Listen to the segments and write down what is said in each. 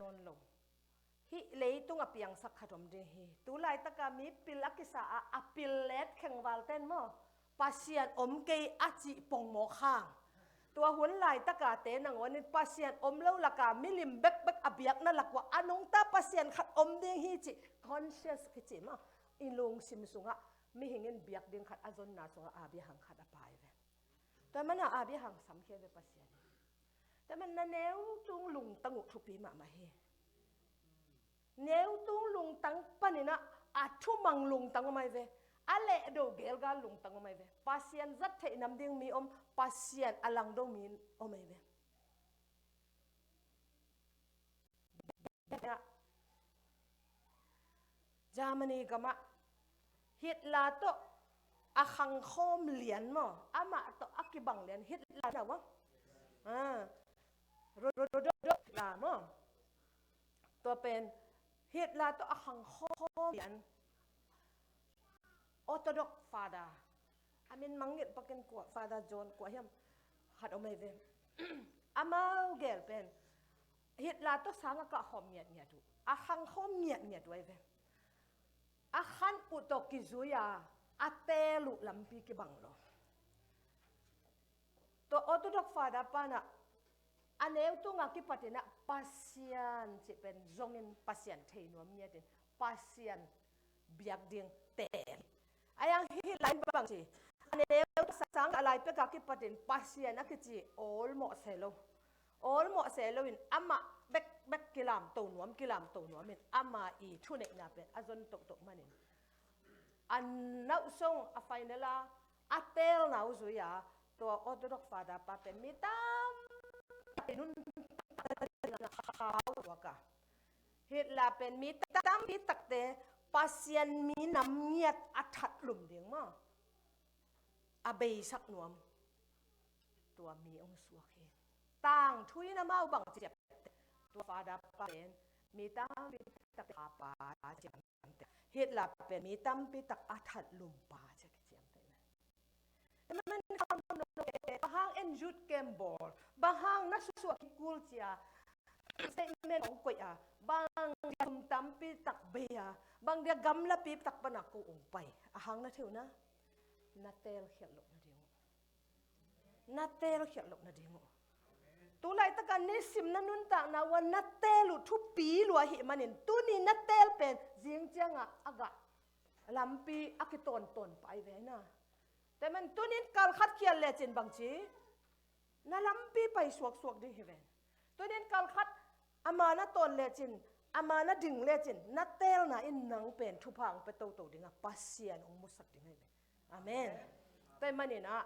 นอนลงฮิเลยตุงอเปียงสักขดมเดียฮีตุไลตะกามีปิลักกิสาอปิลเลตแข่งวาลเต้นมั้งปัสยานอมเกยอาจิปงโมข้างตัวหุ่นไลตะกาเตนังวันนี้ปัสยานอมเล่าละกามิลิมเบกเบกอเบียกนั่นหลักว่าอันงตาปัสยานขัดอมเดียฮีจิ conscious กิจิมั้งอิลุงซิมสุงะมีเห็นเงินเบียกเดียงขัดอาจนนาสุงะอาเบียหังขัดอภัยเว้แต่มันอาเบียหังสำคัญเป็นปัสยานแต่มันนั่นแนวจุงลุงตั้งอุทุปีมาเฮแนวตุงลุงตั้งปนินะอาทุมังลุงตั้งไม่เวอะไรดูเกลกาลุงตั้งไม่เวปัสยานจัดเทนำดิ่งมีปัสยานอลังดงมีไม่เวจามันนี่ก็มาฮิตลาโตอาคังโคมเหรียญมั้งอามาโตอากิบังเหรียญฮิตลาเนาะวะรถลามั้งตัวเป็นฮิตลาโตอาคังโคมเหรียญออร์โธดอกฟาดาอามินมังเงตปักกันกว่าฟาดาจอนกว่าเฮียมขัดเอาไม่เวอามาเกลเป็นฮิตลาโตสังกัดหอมเงียดดูอาคังโคมเงียดด้วยเวอาคันอุตกิจุยาอาเตลุลัมปีกิบังโลตัวออร์โธดอกฟาดาปานะอันนี้ตัวงากิปตินะปัสยานจะเป็นจงเงินปัสยานเทนวมเนี่ยเด่นปัสยานเบียกเดียงเตะไอ้ยังฮิไลน์บางทีอันนี้สังอะไรเป็นกากิปตินปัสยานนักจีโอลโมเซโลอินอามาเบกกิลามตัวนวมมินอามาอีทุเนน่าเป็นอาจนตกมันอันนั้นส่งอาไฟเนล่าอาเตลน่าอุจุยาตัวออร์โธดอกฟาดาปาเป็นมิตามนุ่นขาวตัวกะเฮ็ดลาเป็นมิตามมิตักเตปัสยันมีน้ำเงียดอัดหัดหลุมเดียงมั้งอาเบยสักนวมตัวมีองค์สวกเองต่างทุยน้ำเมาบังเจ็บตัวฟาดาเป็นมีตามมิตักปาเจ็บเฮ็ดลาเป็นมีตามมิตักอัดหัดหลุมปาเจ็บมันทำโนเกบางห้างเอ็นจุดเกมบอลบางห้างนักสวดกูลเจียเซเมนของกุยบางยำตั้มปีตักเบียบางเดียกำละปีตักปนักกูองไปห้างนั่นเท่านะนัดเตลเขียนลงนาเดียวตัวไรตะกันนี่สิมนันนุนต่างนะวันนัดเตลุทุบปีลัวหิมันเห็นตัวนี้นัดเตลเป็นเจียงเจียงอากาศลำปีอักตนไปเว้ยนะแต่มันตัวนี้การคัดเคียนเลจินบางทีน่าล้ำปีไปสวกดีเห็นตัวนี้การคัดอามาณตนเลจินอามาณดึงเลจินนัดเตลน่ะอินนังเป็นทุพังไปโตดิ่งปัสเซียนองมุสักดิ่งเลยอาเมนแต่มันนี่นะ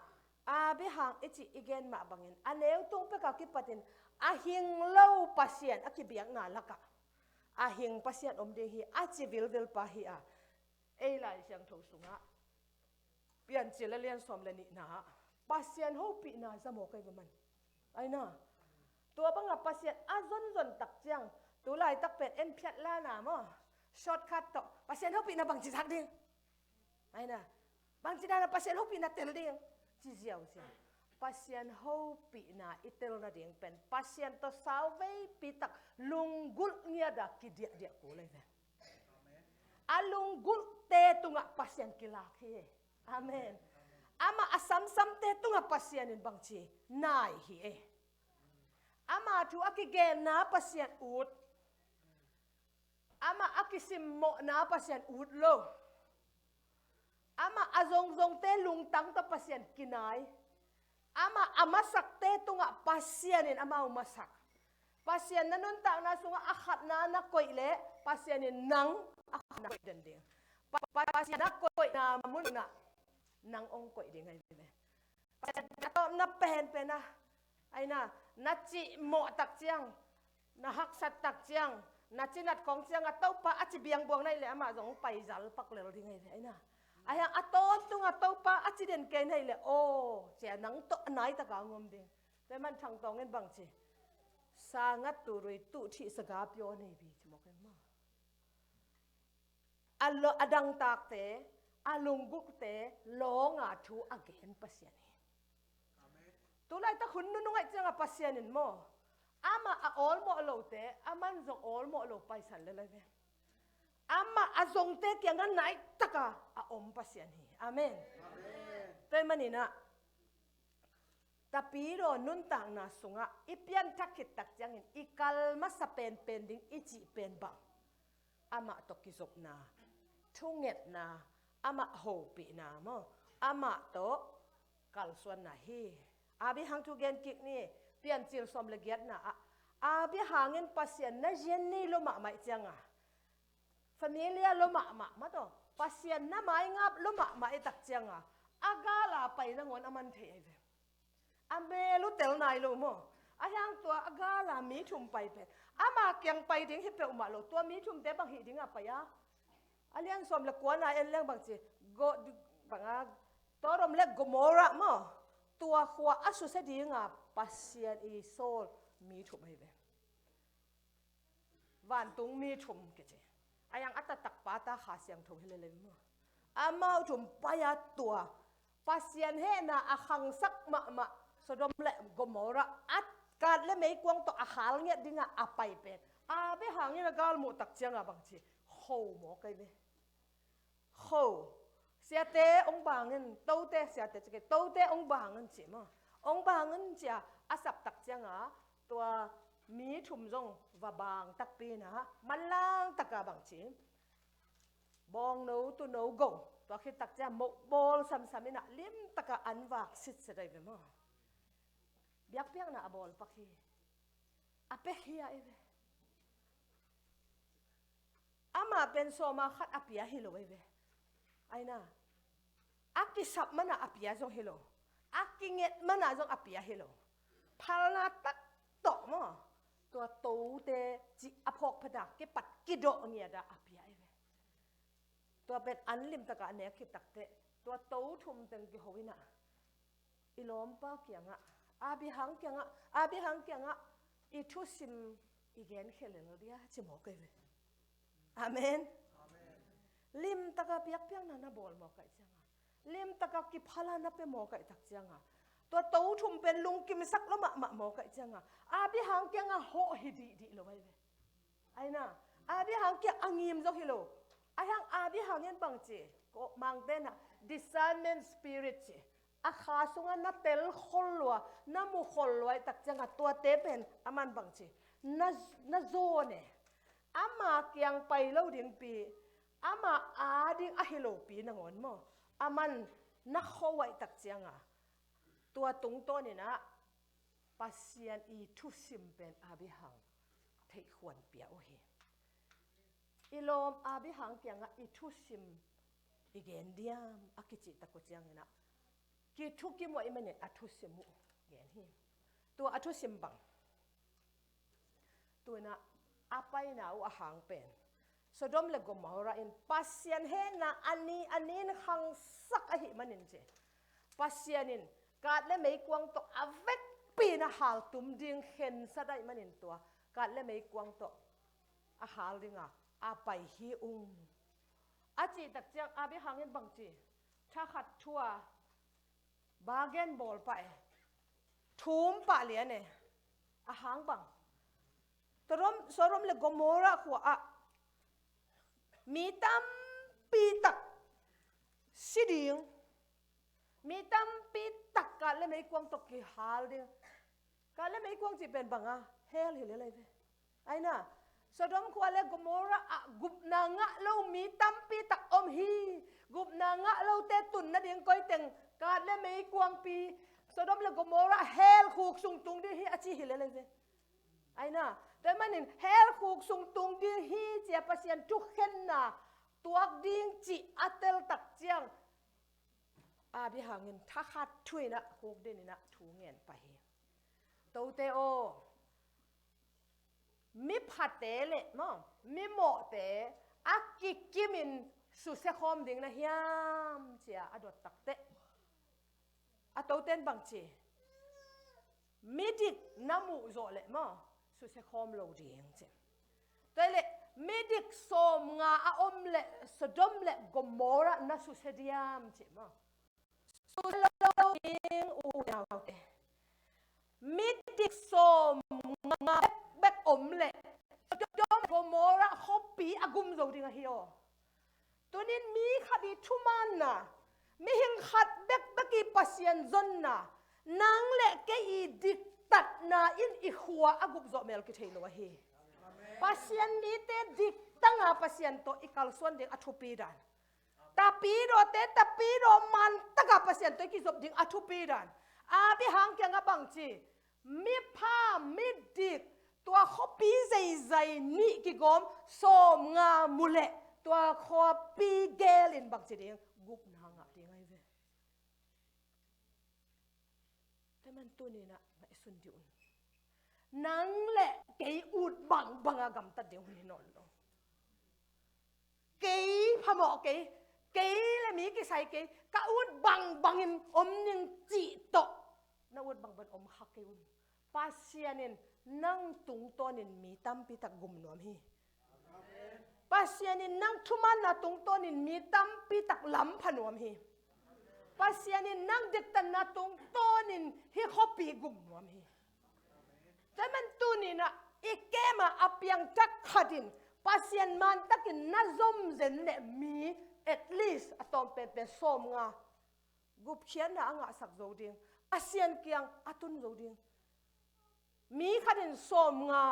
อาบิหังอิจิอีเกนมาบังเงินอันเลวตรงไปกับกิปตินอาหิงเล่าปัสเซียนอากิเบียงงานละกะอาหิงปัสเซียนเดียฮีอาจิวิลปาฮีอาเอไลเสียงทูสุงะเปลี่ยนเจริญเรียนสมเลนินะปัสเซียนหูปีน่าจะโมกไอ้มันไอ้น่ะตัวบังกับปัสเซียนอาจนตักเจียงตัวไหลตักเป็ดเอ็นเพียรล่าหนามั้งช็อตคัทต่อปัสเซียนหูปีน่าบางจีทักดิ่งไอ้น่ะบางจีน่าปัสเซียนหูปีน่าเตลดิ่งจีเจียวเสียปัสเซียนหูปีน่าอิเตลน่าดิ่งเป็นปัสเซียนตัวสาวเวปีตักลุงกุลเงียดักกิเดียกูเลยเนี่ยอาลุงกุลเตตุงะปัสเซียนกิลาคีอาเมนอามาasam te tunga pasien in bangchi nai hi ama tu akige na pasien ut ama akisim mo na pasien ut lo ama azong te lungtang ta pasien kinai ama amasak te tunga pasien in ama umasak pasien nanun ta na sunga akhat na koi le pasien in nang akhat na koi dending pasien na koi na mun naนางองค์ก่อยยังไงเนี่ยนับเป็นนะไอ้น่ะนัดจิโมตักเจียงนักฮักสัตตักเจียงนัดจินัดของเจียงอัตโตปะอัจเบียงบวงในเลยอามาสองไปจัลปักเลยยังไงไอ้น่ะไอ้ยังอัตโตตุงอัตโตปะอัจเดนเกนให้เลยโอ้เจ้านังโตไหนตะกางมดิแต่มันทางตรงเงินบางทีสางัดตุรุยตุที่สกาบโยนให้บีจมกันมาอัลโลอดังตากเตอาลุงกุกเตลงอาทูอเกนปัสยานีตัวไรตะขุนนุ่งไอ้เจ้าปัสยานินโม ama a all mo lo te aman zong all mo lo pai san le ve ama a zong te kyang an nai taka a om pasian hi amen te manina tapi ro nun tang na sunga ipian takit tak jangin ikal ma sa pen ding ichi pen bang ama to kizok na thunget na ama ho pi na mo ama to kalsuan na hi abi hang tu gen kik ni pian chil som le giat na abi hangin pasien na jen ni lo ma mai changa familia lo ma to pasien na mai ngap lo ma tak changa agala pai na ngon aman the ve ame lu tel nai lo mo ayang tua agala mi thum pai pe ama kyang pai ding hi pe ma lo tua mi thum te bang hi ding a pa ya alian som le kwa na en leng bang chi go banga torom le gomora mo tua khwa asu se dinga pasien i sol mi thum hi ve van tung mi thum ke che ayang atatak pa ta kha siang thong hele le mo amau thum pa ya tua pasien he na a khang sak ma Sodom le Gomora at kat le mei kwang to a hal nge dinga a pai pen a be hangin a gal mu tak chiang a bang chi ho mo kai ve ho sia te ong bangin to te sia te che to te ong bangin chi ma ong bangin cha asap tak chiang a tua mi thum jong wa bang tak pi na malang tak a bang chi bong no tu no go to khi tak cha mo bol sam samina lim tak a an wak sit se dai ve ma biak piang na abol pakhi ape hiya eve ama pen so ma khat apia hilo eve aina akisap mana apia jong hilo akinget mana jong apia hilo phalna tak to mo to to te ji aphok phada ke pat ki do nia da apia eve to pen anlim taka ne ki takte to to thum teng ki hoina ilom pa kyanga abi hang kyanga I thu sim igen khelelo dia chimo kai ve amen lim taka piak piang na bol mo kai changa lim taka ki phala na pe mo kai tak changa to to thum pen lung kim sak lo ma mo kai changa abi hang kyanga ho hi di lo vai ve aina abi hang kya angim zo hilo ayang abi hangin bang che ko mang te na discernment spirit che a kha sunga na tel kholwa na mu kholwa tak changa to te pen aman bang chi na zone ama kyang pai lo ding pi ama a ding a hilo pi na ngon mo aman na khowai tak changa tua tung to ni na pasian I thu sim pen abi hang thei khwan pia o hi ilom abi hang kyanga I thu sim igen diam akichi ta ko chang na ki thu ki mo imane athu simu gen hi to athu sim bang to na apai na u hang pen Sodom le Gomora in pasian he na anin hang sak a hi manin che pasianin kat le mei kwang to avek pi na hal tum ding khen sa dai manin to kat le mei kwang to a hal dinga apai hi achi tak chang abi hangin bang chi tha khat thua bagen bol pa thum pa lian ne a hang bang Sodom le Gomora khwa a mi tam pi tak siding mi tam pi tak ka le mei kwang to ki hal ding ka le mei kwang chi pen banga hel hi le le ve aina Sodom khwa le Gomora a gup na nga lo mi tam pi tak om hi gup na nga lo te tun na ding koi teng ka le mei kwang pi Sodom le Gomora hel khuk sung tung di hi achi hi le le ve aina te manin hel khuk sung tung di hi chia pasian tu khen na tuak ding chi atel tak chiang abi hangin tha khat thui na khuk de ni na thu ngen pa hi to te o mi phate le mo mi mo te akikimin su se khom ding na hiam chia adot tak te ato ten bang chi midik namu zo le mo su se khom lo ding che te le midik som nga a om le Sodom le Gomora na su se diam che mo su lo ding u naw te มิดิกโซมงาเบกอมเละยอมโกโมระขปีอากุมโจดิงฮิโอตัวนี้มีขัดทุมันนะมีหิงขัดเบกกีปัสยันจนนะนางเละเกอีดิกตัดนาอินอีหัวอากุมโจเมลกิเทโลวะฮีปัสยันมีเตดิกตั้งอาปัสยันโตอีกัลส่วนเด็กอัทุปีดันตาปีโรเตตาปีโรมันตั้งอาปัสยันโตกิจบดิ่งอัทุปีดันอาบิหังเกียงบังจีมีผ้ามีดิกตัวเขาปีใจนี่กิกอมสมงามุเละตัวเขาปีเกลินบังจีเดียงกุบนางอ่ะดีไงเว้ยแต่มันตัวนี้นะไม่สุนดิวนนังเละเกยอุดบังอากำตัดเดียวนี่นอนลงเกยพะหมอเกยเลยมีกี่ใส่เกยกะอุดบังอินอมนิงจีโตน่าอุดบังเป็นอมฮักเกยุนปัสยานินนั่งตุงตัวนินมีตั้มปีตักกุมนวมฮีปัสยานินนั่งทุมันนาตุงตัวนินมีตั้มปีตักล้ำผนวมฮีปัสยานินนั่งเด็กตันนาตุงตัวนินฮีเขาปีกุมนวมฮีแต่มันตัวนี้นะอีกแกมาอับยังจักขัดินปัสยานมันตักินน่าจมเจนเนี่ยมี at least อะตอมเป็นสมงากุบเขียนนะอ่ะสักโจดิงปัสยานเกียงอะตุนโจดิงมีขัดินสมงา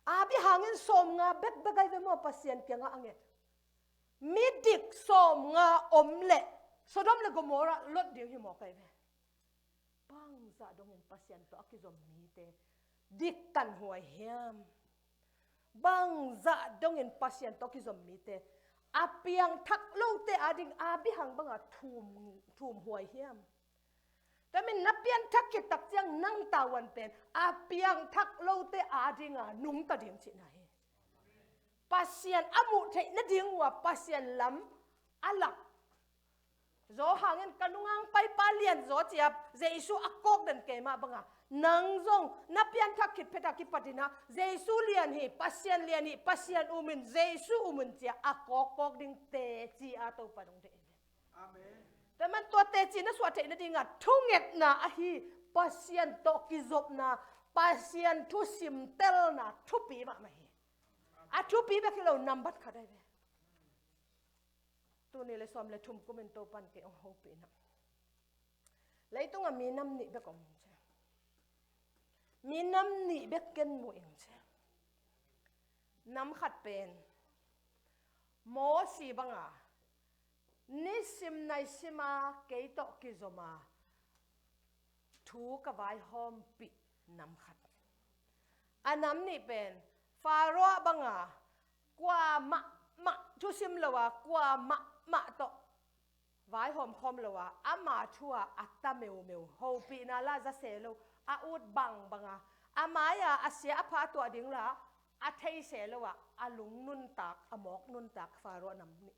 อาบิหางินสมงาเบ็ดไกเวมอปัสยานเกียงอ่ะเงี้ยมีดิกสมงาอมเละสดมเลกโมระลดเดียวหิมอไกเวปังจะดงเงินปัสยันตัวกิจมมีเตดิกกันหัวเฮียมบังจะดงเงินปัสยันตัวกิจมมีเตอาเปียงทักโลเตอาดิงอาบิหังบังอาทุ่มหัวเฮียมแต่มันนับเปียงทักกิตักเจียงนั่งตาวันเป็นอาเปียงทักโลเตอาดิงอานุ่งตาดิงสิไหนปัสยันอามุเทนดิงว่าปัสยันล้ำอาลักโจหางินกันุงังไปปาเลียนโจเจียบเจสุอักกอกเดินเกมาบังอ่ะนังจงนับยันทักขิดเพตากิปตินะเจสุเลียนฮีปัสยันเลียนฮีปัสยันอุมินเจสุอุมินเจียอักกอกดิ่งเตจีอาโตปะดงเดอาเมนแต่มันตัวเตจีนะสวดเทนดิ่งอ่ะทุ่งเอ็ดนะอะฮีปัสยันโตกิจบนะปัสยันทุสิมเตลนะทุปีมาไม่ฮีอะทุปีแบบที่เรานำบัตรเขาได้ไหมตัวนี้เลยซ้อมเลยทุ่มก็เป็นตัวปันเกี่ยวหัวปีนะเลยต้องมีน้ำหนีเบกองใช่มีน้ำหนีเบกเกินหมวยใช่น้ำขัดเป็นโมสีบังอ่ะนิสิมในสิมาเกยโตกิโซมาถูกกับไว้หอมปิน้ำขัดอันน้ำนี่เป็นฟาโรห์บังอ่ะกว่ามะทุสิมละว่ากว่ามะโตไว้หอมละว่าอามาชัวอัตตาเมวโฮปีนาลาจะเสลอาอุดบังอ่ะอามายาอาเสียอภาตัวดิ่งละอาเทเสลว่าอาลุงนุนตักอมอกนุนตักฟาโรห์นำนี่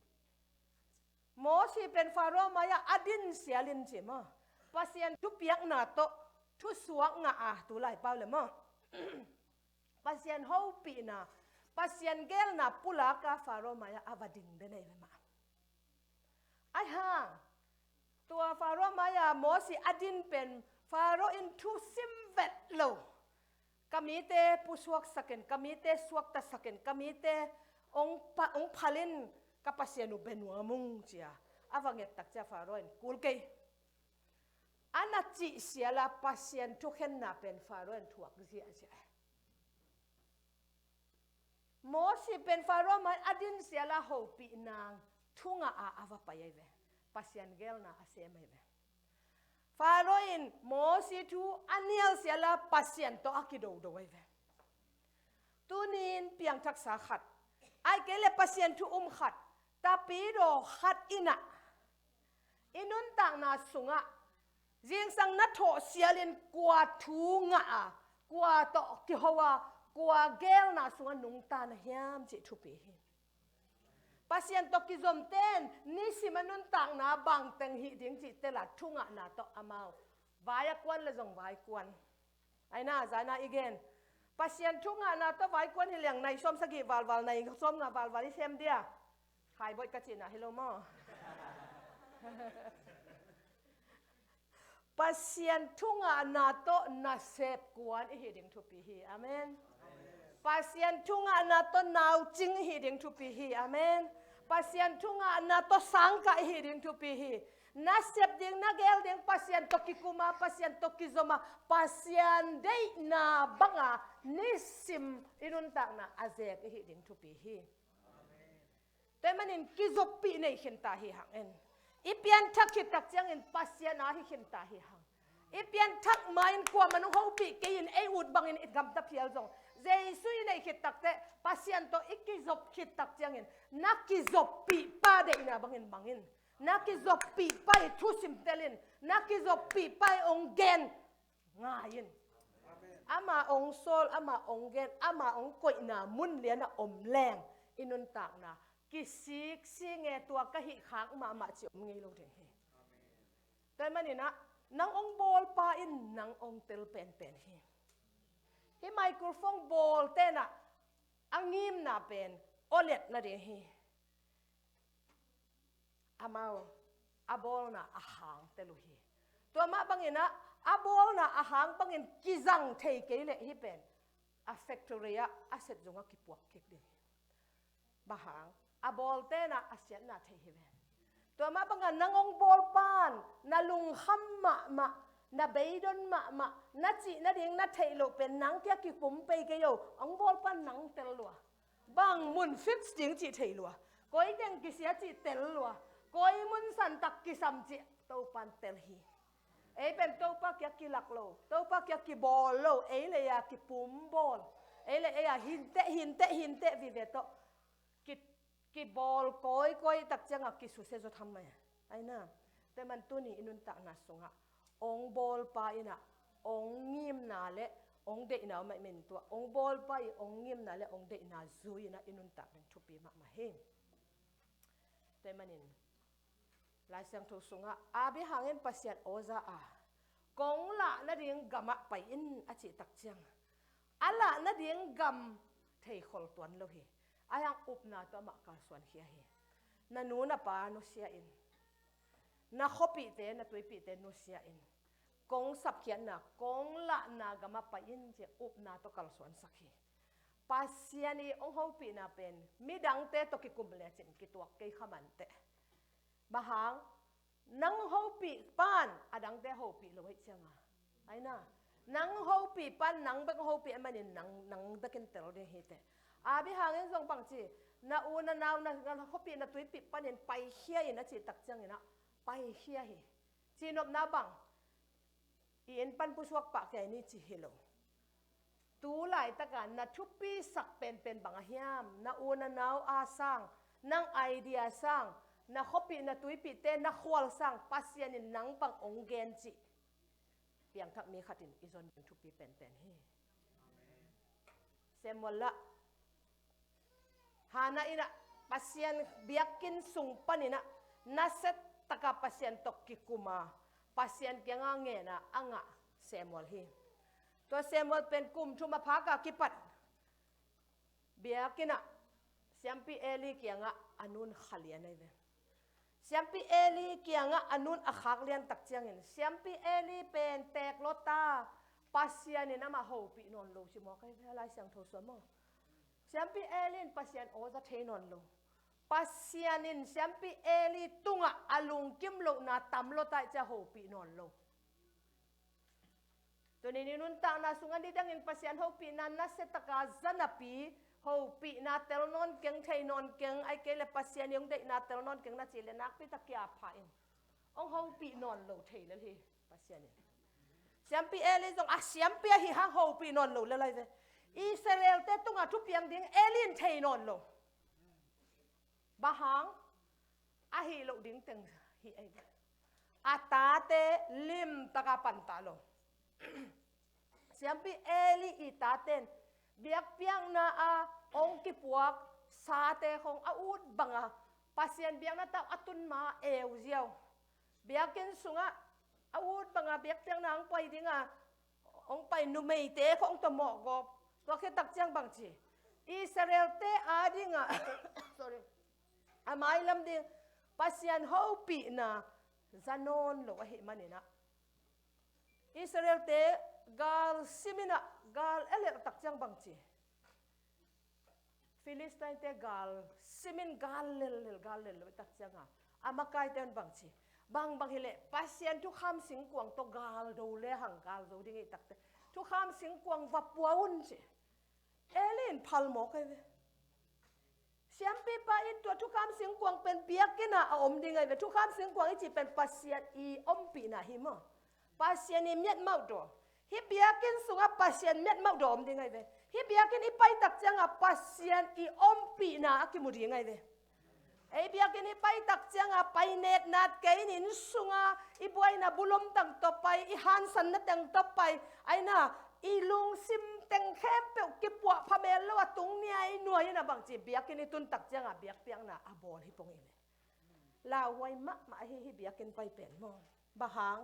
โมชีเป็นฟาโรห์มายาอดินเสียลินจิมาปัสยันทุเปียกนาโตทุสวกงาตุไลเปล่าเลยมั้งปัสยันโฮปีนาปัสยันเกลนาปุลากาฟาโรห์มายาอาวดิงเดนเลยมั้งไอ้ห่างตัวฟาโรห์มายาโมสีอดินเป็นฟาโรห์อินทุซิมเวตโลกามีเตปุสวกสักเกนกามีเตสวกตะสักเกนกามีเตองพาลินกับปัสยันุเบนัวมุงเจียอาวังเกตักเจ้าฟาโรห์อินกูลเกยอันนั้นจีเสียละปัสยันทุกเห็นน่ะเป็นฟาโรห์อินถูกเสียเสียโมสีเป็นฟาโรห์มันอดินเสียละโฮปีนางทุ่งอาวไปยังไงปัสยันเกลน่ะอาเซียไม่เว้ฟาโรห์อินโมสีทูอันเนียลเสียละปัสยันโตอากิโดไว้เว้ตุนินเปียงทักษะขัดไอเกลปัสยันทูขัดตาปีโดขัดอินะอินุนต่างนาสุงะยิงสังนัทโถเสียลินกว่าทูงะกว่าโตกิฮวากว่าเกลน่ะสุงะนุงตานะเฮียมจิทุปีปัสยันโตกิจมเต้นนี่สิมันนุนต่างนาบางเต็งหิดิ้งจิเตลัดทุ่งะนาโตอามาววายกวนเลยจงวายกวนไอ้น่าจานาอีกเกนปัสยันทุ่งะนาโตวายกวนที่เลี้ยงในส้มสกีวาลในส้มงาวาลที่เซมเดียขายบดกระจินนะฮิโลโม pasien tunga na to na sep kuan hi ding thu pi hi amen pasien tunga na to nau ching hi ding thu pi hi amen pasien tunga na to sangka hi ding thu pi hi na sep ding na gel ding pasien to ki kuma pasien to ki zoma pasien dei na banga nisim inun tak na azek hi ding thu pi hi te manin ki zop pi nei khin ta hi hang en ipian thak hi tak chang in pasien a hi khin ta hi hang ipian thak main kwa manu ho pi ke in ei ut bang in gam ta phial zong Jesus nei khit tak te pasien to ikizop khit tak chang in nakizop pi pa de ina bangin nakizop pi pai thu sim telin nakizop pi pai ong gen ngayin ama ong sol ama ong gen ama ong koi na mun lian na om leng inun tak na kisik singe tua ka hi khang ma chi om ngei lo de he te manina nang ong bol pa in nang ong tel pen hi hi microphone bol te na angim na pen olet na de hi amao abol na ahang te lu hi to ma bangina abol na ahang bangin kizang thei ke le hi pen a factoria asset zonga ki puak kek de bahang abol te na asian na thei hi ven to ma banga nangong bol pan na lung kham ma na beidon ma na chi na ding na thei lo pen nang kya ki pum pe ke yo ong bol pan nang tel lo bang mun fix ding chi thei lo koi deng ki sia chi tel lo koi mun san tak ki sam chi to pan tel hi ei pen to pa kya ki lak lo to pa kya ki bol lo ei le ya ki pum bol ei le ya hin te vi ve to ki bol koi tak changa ki su se zo tham mai ai na te man tu ni inun tak na sunga ong bol pa ina ong ngim na le ong de na mai men to ong bol pa I ong ngim na le ong de na zu ina inun tak ben thupi ma he te manin lai sang tho sunga abi hangen pasiat oza a kong la na ding gama pai in a chi tak chang ala na ding gam thei khol tuan lo hi ayang up na to ma ka suan hi hi na nu na pa no sia in na khopi te na tui pi te no sia in kong sap khian na kong la na gama pa in je up na to kal suan sakhi pasiani ong ho pi na pen midang te to ki kumble chin ki tuak ke khaman te bahang nang ho pi pan adang te ho pi lo hi changa ai na nang ho pi pan nang bek ho pi amanin nang bekin tel de hi te abi hangin zong pang chi na u na naw na ho pi na tui pi panin pai hia ina chi tak chang ina pai hia hi chi nop na bang in pan pu suak pa ke ni chi hilo tu lai taka na thupi sak pen bang hiam na u na naw a sang nang idea sang na hopi na tui pi te na khwal sang pasian in nang pang ong gen chi piang thak mi khatin izon thupi pen hi semola hana ina pasian biakin sung panina na set taka pasian tok ki kuma pasian kyanga nge na anga semol hi to semol pen kum thuma phaka kipat biakina siampi eli kyanga anun khalian ai ve siampi eli kyanga anun akhak lian tak chiangin siampi eli pen tek lota pasian ina ma ho pi non lo chi mo kai lai sang tho so mo siampi elin pasian oza theinon lo pasianin siampi eli tunga alung kim lo na tam lo tai cha ho pi non lo to ni nun ta na sunga di dangin pasian ho pi nan na setaka zanapi ho pi na tel non keng thei non keng ai ke le pasian yong de na tel non keng na chi le nak pi ta kya pha in ong ho pi non lo thei le hi pasianin siampi eli zong a siampi hi ha ho pi non lo le lai ve Israel te tunga thu piang ding elin thei non lo bahang a hi lo ding teng hi ai ata te lim taka panta lo siampi eli itaten biak piang na a ong ki puak sa te khong a ut banga pasien biang na ta atun ma eu ziaw biakin sunga a ut banga biak piang na ang pai dinga ong pai nu mei te khong to mo go to ke tak chang bang chi Israel te adinga sorry amai lam ding pasian ho pi na zanon lo hi manina Israel te gal simina gal ele tak chang bang chi Philistine te gal simin gal lel tak chang amakai ten bang chi bang hile pasien tu kham sing kwang to gal do le hang gal do ding tak te tu kham sing kwang vapuaun chi elin phalmo kai ve siam pi pa in to tu kham sing kwang pen piak kina a om ding ai ve tu kham sing kwang chi pen pasien I om pi na hi mo pasien ni miat mau do hi piakin sunga pasien miat mau do om ding ai ve hi piakin I pai tak chang a pasien I om pi na akimuri ngai ve ai biakin I pai tak chang a pai net nat kain in sunga I buai na bulom tang to pai I han san na tang to pai ai na I lung sim teng khem pe ki pwa phamel lo tung ni ai nuai na bang chi biakin I tun tak chang a biak piang na a bol hi pong ile la wai ma hi biakin pai pen mo ba hang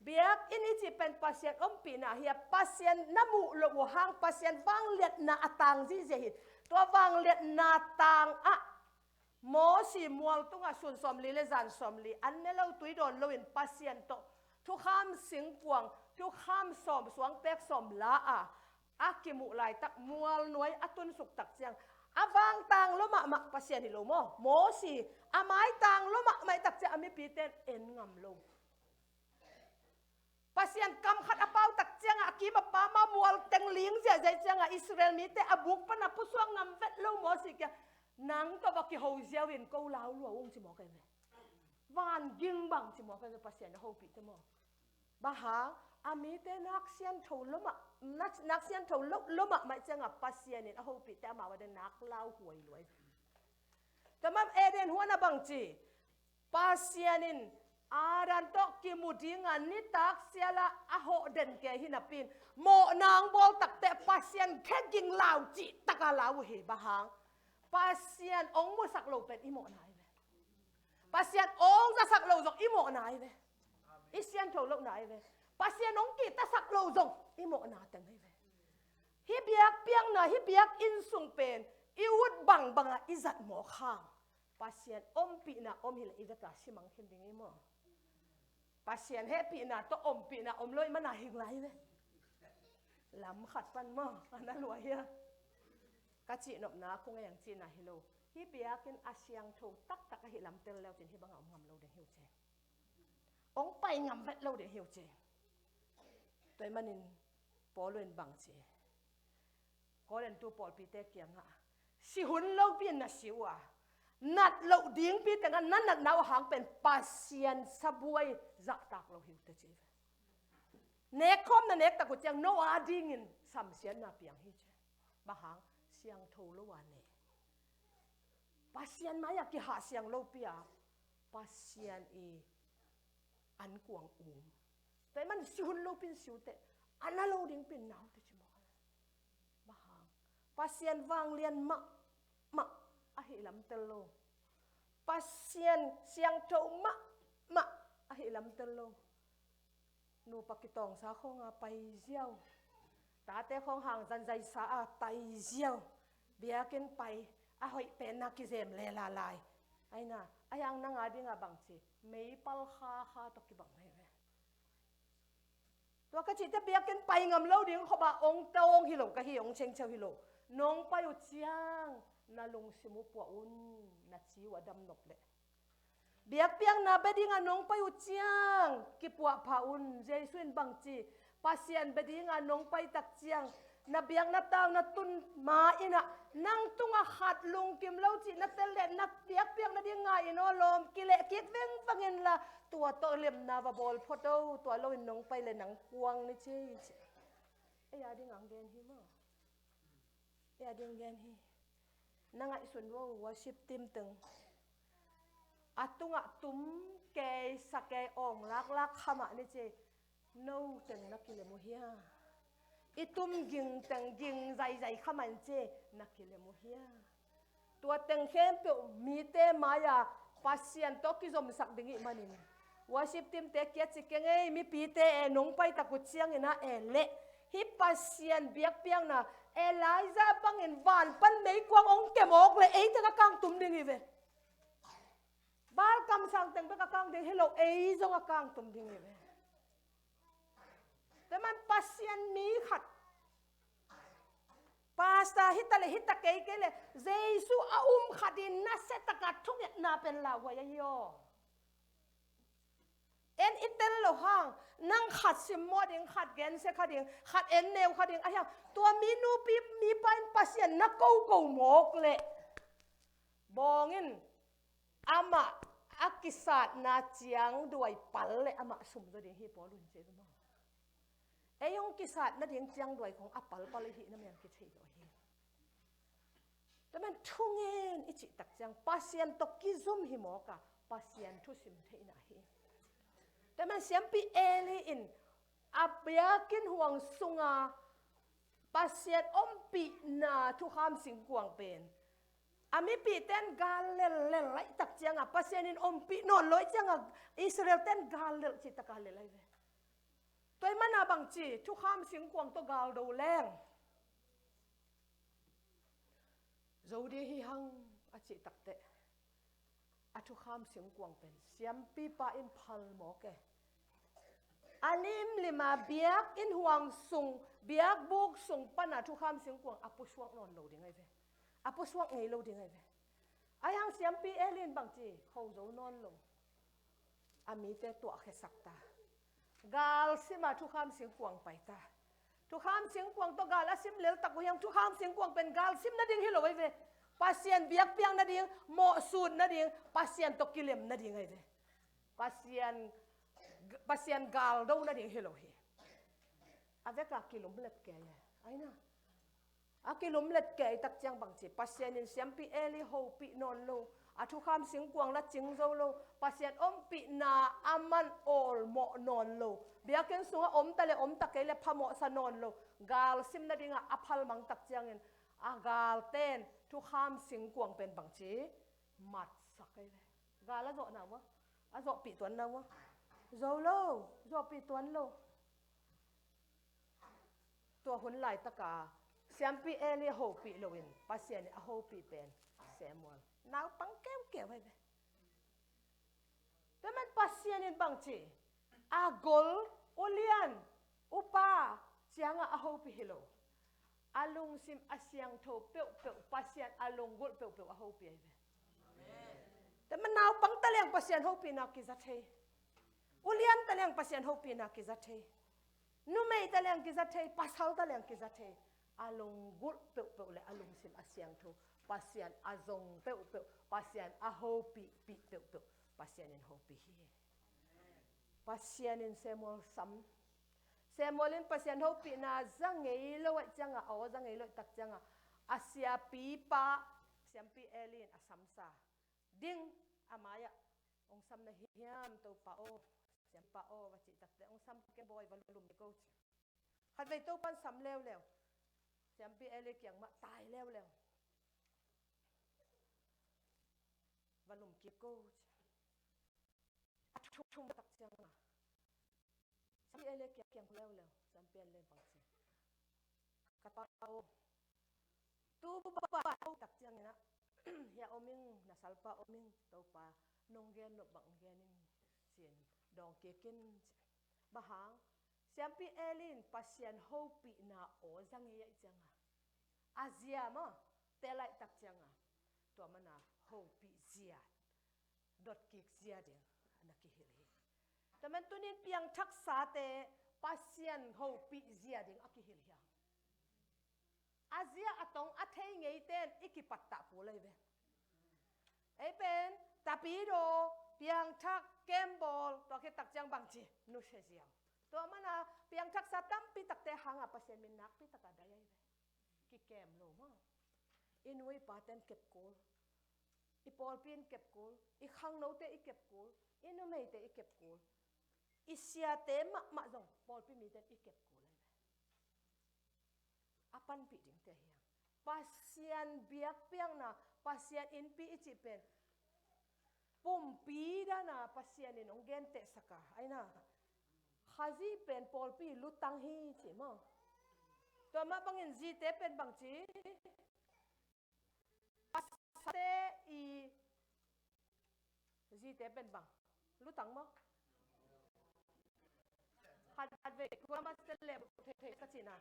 biak ini chi pen pasien om pi na hi pasien namu lo hang pasien bang let na atang ji je hi to bang let na tang a mo si mual tunga sun som li le zan som li an ne lo tui don lo in pasien to thu kham sing puang thu kham som suang pek som la a akimu lai tak mual noi atun suk tak chiang awang tang lo ma pasien hi lo mo si amai tang lo ma mai tak cha ami pi ten en ngam lo pasien kam khat apau tak chiang a ki ma pa ma mual teng ling je je chiang a Israel mi te abuk pa na pu suang ngam vet lo mo si kya nang to ba ki ho ziaw in ko lau lu ong chi mo kai ve van ging bang chi mo kai pasien ho pi te mo ba ha ami te nak sian tho lo ma nak sian tho lo ma mai chiang a pasien in a ho pi te ma wa de nak lau huai loi tamam eden huana bang chi pasien in aran to ki mudinga ni tak siala a ho den ke hinapin mo nang bol tak te pasien kheging lau chi taka lau he ba hang pasien ong mu sak lo pet imo nai ve pasien ong za sak lo zok imo nai ve isian tho lo nai ve pasien ong ki ta sak lo zok imo na teng ve hi biak piang na hi biak in sung pen I would bang izat mo khang pasien om pi na om hil izata simang hinding imo pasien happy na to om pi na om loi mana hing lai ve lam khat pan mo ana lua hia ka chi nop na ko ngang chi na hello hi biakin asyang tho tak hi lam tel leo chin hi bang om ngam lo de hiu che ong pai ngam vet lo de hiu che toi manin poloin bang che kolen tu pol pi te kyang ha si hun lo pin na siwa nat lo ding pi te nan nat naw hang pen pasien sabuai zak tak lo hiu te che nek khom na nek ta ku chang no a ding in sam sian na piang hi che ba hang siang tho lo wa ne pasien ma ya ki ha siang lo pia pasien I an kuang te man si hun lo pin siu te ana lo ding pin naw te chi mo ba hang pasien wang lian ma a hi lam tel lo pasien siang tho ma a hi lam tel lo nu pakitong sa khong a pai ziaw ta te khong hang zan zai sa a tai ziaw biakin pai a hoi pen na ki zem le la lai ai na ayang na nga ding a bang chi mei pal kha to ki bang he ve to ka chi te biakin pai ngam lo ding kho ba ong tong hi lo ka hi ong cheng chau hi lo nong pai u chiang na lung simu po un na chi wa dam nok le biak piang na beding anong pai u chiang ki puwa pha un jesuin bang chi pasien beding anong pai tak chiang na biang na taw na tun ma ina nang tunga khat lung kim lo chi na tel le na biak piang na ding nga ino lom kile kit veng pangin la tua to lem na va bol photo tua lo in nong pai le nang kuang ni che e ya ding ang gen hi mo e ya ding gen hi nanga isun wo worship team teng atunga tum ke sake ong lak khama ni che no teng na kile mo hia itum ging teng ging zai khaman che na kile mo hia tua teng khem pe mi te maya pasien to ki zom sak dingi manin worship team te kia chikeng ei mi pi te e nong pai ta ku chiang ina e le hi pasien biak piang na Eliza bangin van pan mei kwang ong kemok le ei te ka kang tum dingi ve bal kam sang teng be ka kang ding hello ei zong a kang tum ding ve แต่มันปัสยันมีขัดปาสตาฮิตเลฮิตเกยเกเลเจสุอาขัดินนัสเซตกัดทุกอย่างนาเป็นลาวายโยเอ็นอิตเตลโลห้างนั่งขัดซิมโมดิงขัดเกนเซขัดดิงขัดเอ็นเนวขัดดิงอะไรตัวมีนูปีมีปันปัสยันนักกูหมกเลยบองินอามาอักกิสัตนาเจียงด้วยปัลเลยอามาสมตัวเดียงฮีปอลุนเจตุมาไอ้ยงกิสัตนาเดียงเจียงด้วยของอัปปัลปัลเลยฮีนั่นยังกิเทยฮีแต่มันทุ่งเงินอิจิตักเจียงปัสยันตกิซุมฮิโมกะปัสยันทุสิมเทน่าฮีแต่มันเสียมปีเอลีอินอับยากินห่วงสุงาปัสยันอมปีนาทุกคำสิงกวางเป็นอามิปีเต้นกาเลลเลลไลตักเจียงอ่ะปัสยันินอมปีนอนลอยเจียงอ่ะอิสราเอลเต้นกาเลลจิตตะกาเลลไลเวตัวมันน่ะบางจีทุกคำสิงกวางตัวกาลดูแรงโจดีฮิฮังอาจิตักเตะอาทุกคำสิงกวางเป็นเสียมปีปาอินพัลหมอแกอาลิมลิมาเบียกอินห่วงสุงเบียกบุกสุงปันอาทุกคำสิงกวางอปุชวงนอนโลดีไงเวอาปุชวงไงโลดีไงเวอายังเสียมปีเอลินบางจีเขาโจนอนโลอามีแต่ตัวแค่สักตากาลสิมาทุกคำสิงกวางไปตาทุกคำสิงกวางตัวกาลสิมเลวตักยังทุกคำสิงกวางเป็นกาลสิมนั่นเองฮิโลไว้เวปัสยันเบียกเปียงนั่นเองโมสูดนั่นเองปัสยันตกกิเลมนั่นเองไงเวปัสยันกาลดูนั่นเองฮิโลฮีอาเวกากิลมเล็ดแก่ไอ้น่ะอากิลมเล็ดแก่ตักจังบางจีปัสยันเสียมปีเอลิโฮปีนอนโลอาทุกคำสิงกวางละจิงโซโลปัสยันอมปีนาอามันโอลโมนอนโลเบียกันสุงอมตะเลอมตะเกเลพะโมสนอนโลกาลซิมนั่นเองอภัลมังตักจังเงินอากาลเต้นทุกคำสิงกวางเป็นบางจีมัดสักเลยกาลละโจนาวะอาโจปีตัวนาวะโจโลโจปีตัวนโลตัวหุ่นไหลตะกาเสียมปีเอลิโฮปีโลวินปัสยันโฮปีเป็นเซมวลนาวปังแก้วเกี่ยวไปแต่มันปัสยันบางจีอากลอุเลียนอุปาเจียงอาโฮปีฮิโลอาลุงซิมอาเซียงโทเปียวเปียวปัสยันอาลุงกุลเปียวเปียวอาโฮปีแต่มันนาวปังตะเลียงปัสยันโฮปีนักกิจัตเฮอุเลียนตะเลียงปัสยันโฮปีนักกิจัตเฮนุ่มไม่ตะเลียงกิจัตเฮปัสฮัลตะเลียงกิจัตเฮอาลุงกุลเปียวเปียวเลยอาลุงซิมอาเซียงโทปัสยันอาจงเปียวเปียวปัสยันอาโฮปีปีเปียวเปียวปัสยันโฮปีฮีปัสยันเซมอลซัมเซมอลินปัสยันโฮปีนาจังเงยโลวจังอ่ะเอาจังเงยโลตักจังอ่ะอาเซียปีปะเซียมปีเอลินอาซัมซาดิ้งอามายะองซัมนะฮิยามตัวปะโอเซียมปะโอวจิตักแต่องซัมเก็บบอยวอลลุ่มโกชขัดไปตัวปันซัมเร็วเร็วเซียมปีเอลินอย่างมาตายเร็วเร็ววอลลุ่มเก็บโกชชุ่มตักจังอ่ะพี่เอเล็กเกี่ยงเร็วเร็วจำเป็นเลยบางทีกระเป๋าตู้บ้าตักเจียงนะเฮียอมิงนัสลปาอมิงตัวปานงเกนนบางเกนิงเสียนดองเกกินบ้าหางเสียมพี่เอลินปัสยันโฮปีนาโอจังเฮียจังอ่ะอาเซียมั้งเตลัยตักเจียงอ่ะตัวมันน่ะโฮปีเซียดอทกิกเซียเดียงนักกิเฮลีแต่มันตัวนี้เพียงทักษะแต่ปัสยันเขาปีเสียดิ่งอักฮิลเฮียอาเซียอัตองอัฐเงยเต้นอีกปัตตะปูเลยเว้ไอเป็นตาปีโดเพียงทักเกมบอลตัวแค่ตักจังบางจีนุเชียงตัวมันน่ะเพียงทักษะตั้มปีตักแต่หางอ่ะปัสยันมินักปีตักอะไรเว้กิเกมโลมั้งอินไว้ปาเต้นเก็บโกลอีบอลปีนเก็บโกลอีข้างโน้ตอีเก็บโกลอินไม่เตอีเก็บโกลอิเสียเต็มมาจงบอลพี่มีแต่อีเก็บกูเลยอาปันปีดิ่งเทียงปัสยันเบียกเปียงนะปัสยันอินปีอิจิเป็นปุ่มปีด้านะปัสยันอินองเกนเตสกาไอ้น่ะข้าจีเป็นบอลพี่ลุตังฮีจิมั้งตัวมาบังเอินจีเตเป็นบางจีปัสเตอีจีเตเป็นบางลุตังมั้งขัดไป ve kwa ma se le the ka china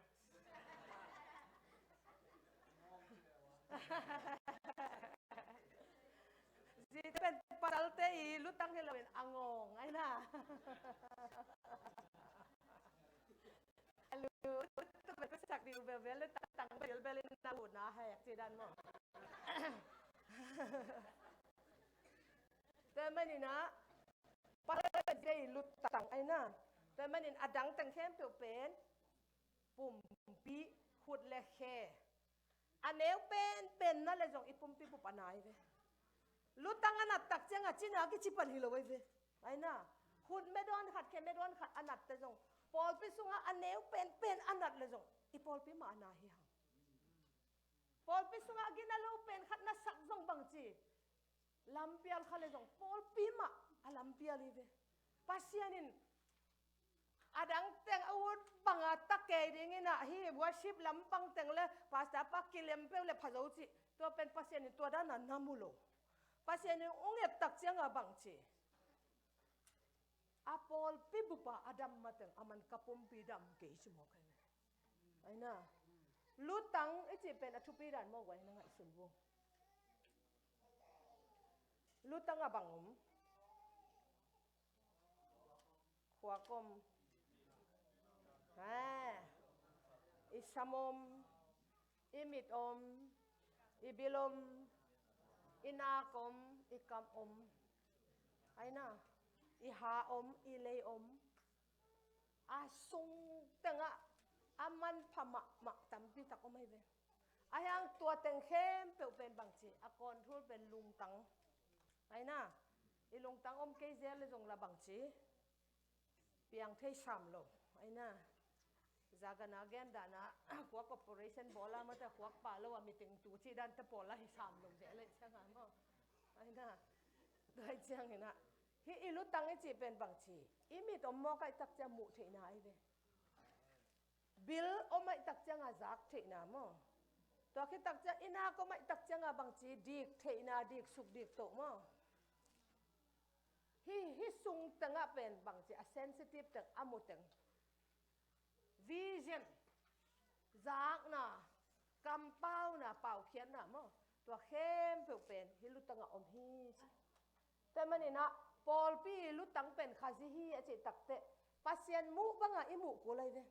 จีเป็นปาลเตอีลุตั้งให้เราเป็นอ่างงไงนะรู้ตัวเป็นสักดิวเบลเบลเลยตั้งเบลเบลน่าหลุดนะแหกจีดันมั้งแต่ไม่นี่นะปาลเตอีลุตั้งไอ้น่ะแต่ไม่นี่อดังตั้งเข้มเปลี่ยวเป็นปุ่มปีขุดเล็กแค่อันเนี้ยเป็นนั่นเลยจงอีปุ่มปีปุ่มปนายเว้ลุตั้งอนัตตักเจ้าจีน่ากิจิปันฮิโลเว้ยไอ้น่ะขุดไม่โดนขัดแค่ไม่โดนขัดอนัตแต่จงพอลไปส่งอันเนี้ยเป็นอนัตเลยจงอีพอลไปมาหน้าเฮียงพอลไปส่งกินอะไรเป็นขัดนักสักจงบังจีลำเปียลขัดเลยจงพอลไปมาลำเปียลเว้ยภาษานี่อดังแต่งอาวุธบังอาตะเกยดิ้งน่ะฮีวัวชิบลำปังแต่งเลยภาษาปักกิเลมเปลเลยพะโจจีตัวเป็นภาษานี่ตัวด้านนั้นน้ำมุโลภาษานี่องค์เอตักเจียงอาบังจีอาพอลปีบุปผาอดัมมาแต่งอามันกระปุ่มปีดำเกยชิมอกกันไอ้น่ะลุตังไอ้จีเป็นอทุปีดันมอกไว้นั่งไอ้สุนวงลุตังอาบังขวากลมอิสามอมอิมิดอมอิบิลมอินากอมอิกามอมไอ้น่ะอิฮาอมอิเลอมอาซุงแต่งอะอามันพม่าจำปีตักอมไม่เป็นอายังตัวแต่งเข้มเปลวเป็นบางทีอากรทูลเป็นลุงตังไอ้น่ะอีลุงตังอมเกยเซลเลยจงละบางทีเปียงเทสามโลไอ้น่ะจากนั้นแกนดานะขวัก corporation บอลามาแต่ขวักป่าแล้วว่ามีถึงตัวที่ดันตะปอละให้สามลงเสียเลยใช่ไหมมั้งไอ้น่ะด้วยเชียงเห็นนะที่อีลุตังไอ้จีเป็นบางทีอีมีตัวมอไก่ตักจะหมู่เทน่าไอ้เว้บิลอไม่ตักจะงาจักเทน่ามั้งตัวที่ตักจะอินาก็ไม่ตักจะงาบางทีดีเทน่าดีสุกดีโตมั้งฮิซุงตังเป็นบางทีa sensitive ตังอามุตังvision จากน่ะกำเป้าน่ะเป่าเขียนน่ะมั้งตัวเข้มเปลี่ยนเป็นฮิลุตังอมฮีแต่มันนี่นะพอลปีลุตังเป็นคาซิฮีอาจจะตักเตะปัสยันมุบังอ่ะอิมุกูเลยเว้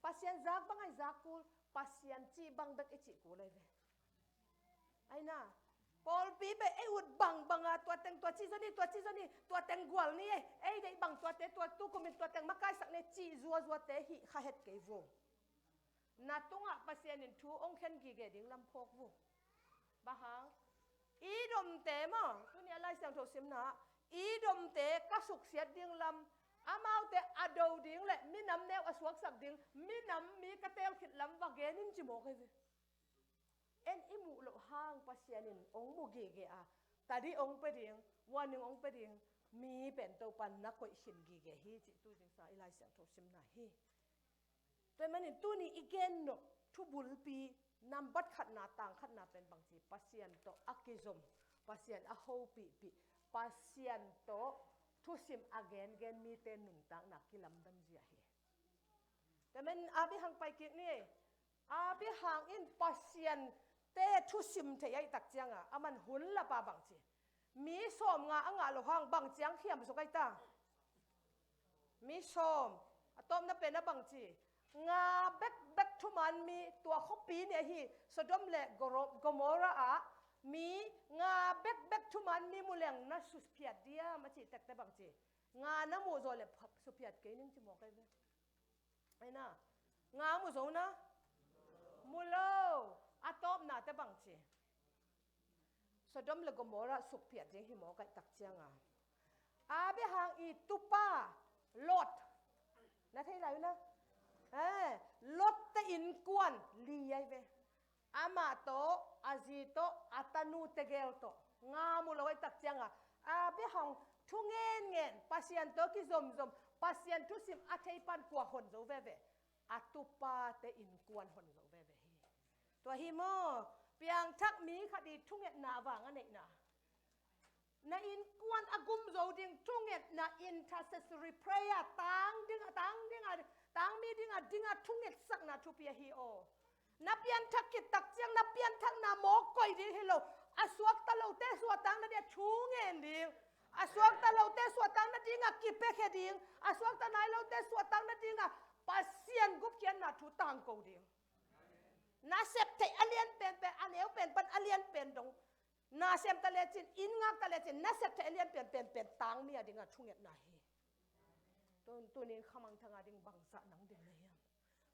ปัสยันจากบังไอ้จากกูปัสยันจีบังเด็กไอ้จีกูเลยเว้ไอ้น่ะพอลปีไปไอ้อุดบังอ่ะตัวแต่งตัวจีซนี่ตัวแต่งกวลนี่ไอ้ได้บังตัวเตะตัวตู้ก็เป็นตัวแต่งมาใกล้สักเนี่ยจีจัวเตะหิข้าเห็ดเกยวนัดตรงอ่ะปัสยันนี่ทูองค์เข็นกี่เกดิ่งลำพกวูบ้าหังอีดมเตะมั้งตัวนี้อะไรเสียงโถเสียมนะอีดมเตะก็สุกเสียดิ่งลำอามาเตะอดาวดิ่งเลยมีน้ำแนวอสวกสักดิ่งมีน้ำมีกระเตลขิดลำว่าเกนินจิโมกเลยเอ็นอิมุโลห้างปัสยานินองมุเกเกอะแต่ที่องไปดิ่งวันหนึ่งองไปดิ่งมีเป็นตัวปันนักก็หินเกเกฮีจิตัวจึงสายอะไรเสียงโถเสียมนะฮีแต่มันนี่ตัวนี้อีกเนกทุบุลปีนำบัดขัดนาต่างขัดนาเป็นบางทีปัสยันโตอักกิซมปัสยันอะโฮปีปัสยันโตทุสิมอเกนเกนมีเตนุนต่างนักกิลำดัมเจียฮีแต่มันอาบิหังไปกินนี่อาบิหังอินปัสยันเตทุสิมเทียตักเจียงอ่ะอามันหุ่นละปาบางทีมีสมงาอ่างโลหังบางเจียงเขียมสุกัยตามีสมอะตอมนั่นเป็นนะบางทีงาเบ็กทุมันมีตัวขปีเนี่ยฮีสดมเละกโมระอะมีงาเบ็กทุมันมีมูเลงนัสุเพียดเดียมาจีแตกแต่บางจีงาน้ำมูโซเละสุเพียดเกยนึงจิมอกเลยไอ้น่ะงามูโซนะมูโลอะตอมน่ะแต่บางจีสดมเละกโมระสุเพียดยังหิมอกไก่ตักเจียงอ่ะอาเบหังอีตุปาโลดนะที่ไหนนะลดแต่อินกวนลีไอเวอามาโตอาจีโตอัตนูเตเกลโตงามุลอยตักเจียงอ่ะอาเบหังทุเงินปัสยันโตกิซอมปัสยันทุสิมอัตย์ปันกว่าคนโจเวอัตุปาเตอินกวนคนโจเวตัวฮิโมเปียงทักมีคดีทุเงินนาวางอันไหนนะ na in kwan agum zo ding tunget na intercessory prayer tang mi ding a tunget sak na tu pia hi o na pian thakit tak chiang na pian thak na mo koi di hello aswak ta lo te suat tang na dia chungen ding aswak ta lo te suat tang na ding a kipe khe ding aswak ta nai lo te suat tang na ding a pasien gup kian na thu tang ko ding na sep te alien pen aneu pen pan alien pen dong na sem ta le chin in ngak ta le chin na sep te alien pen tang mi a ding a chunget na hi tu nin khamang thanga ding bangsa nang ding na hiam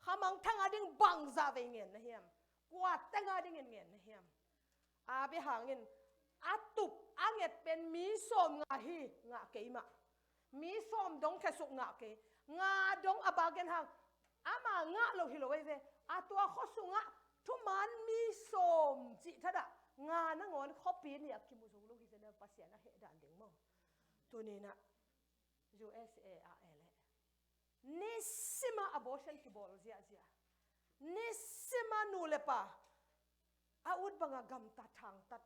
khamang thanga ding bangza ve ngen na hiam kwat tanga ding ngen na hiam a be hangin atup anget pen mi som nga hi nga keima mi som dong khe suk nga ke nga dong abagen hang ama nga lo hi lo ve atua khosunga thuman mi som chi thada nga na ngon khopi ni akimu zo lo hi jena pasien a he dan ding mo tunina USA a ele nisima abortion ki bol zia nisima nulepa a ud banga gam ta thang tat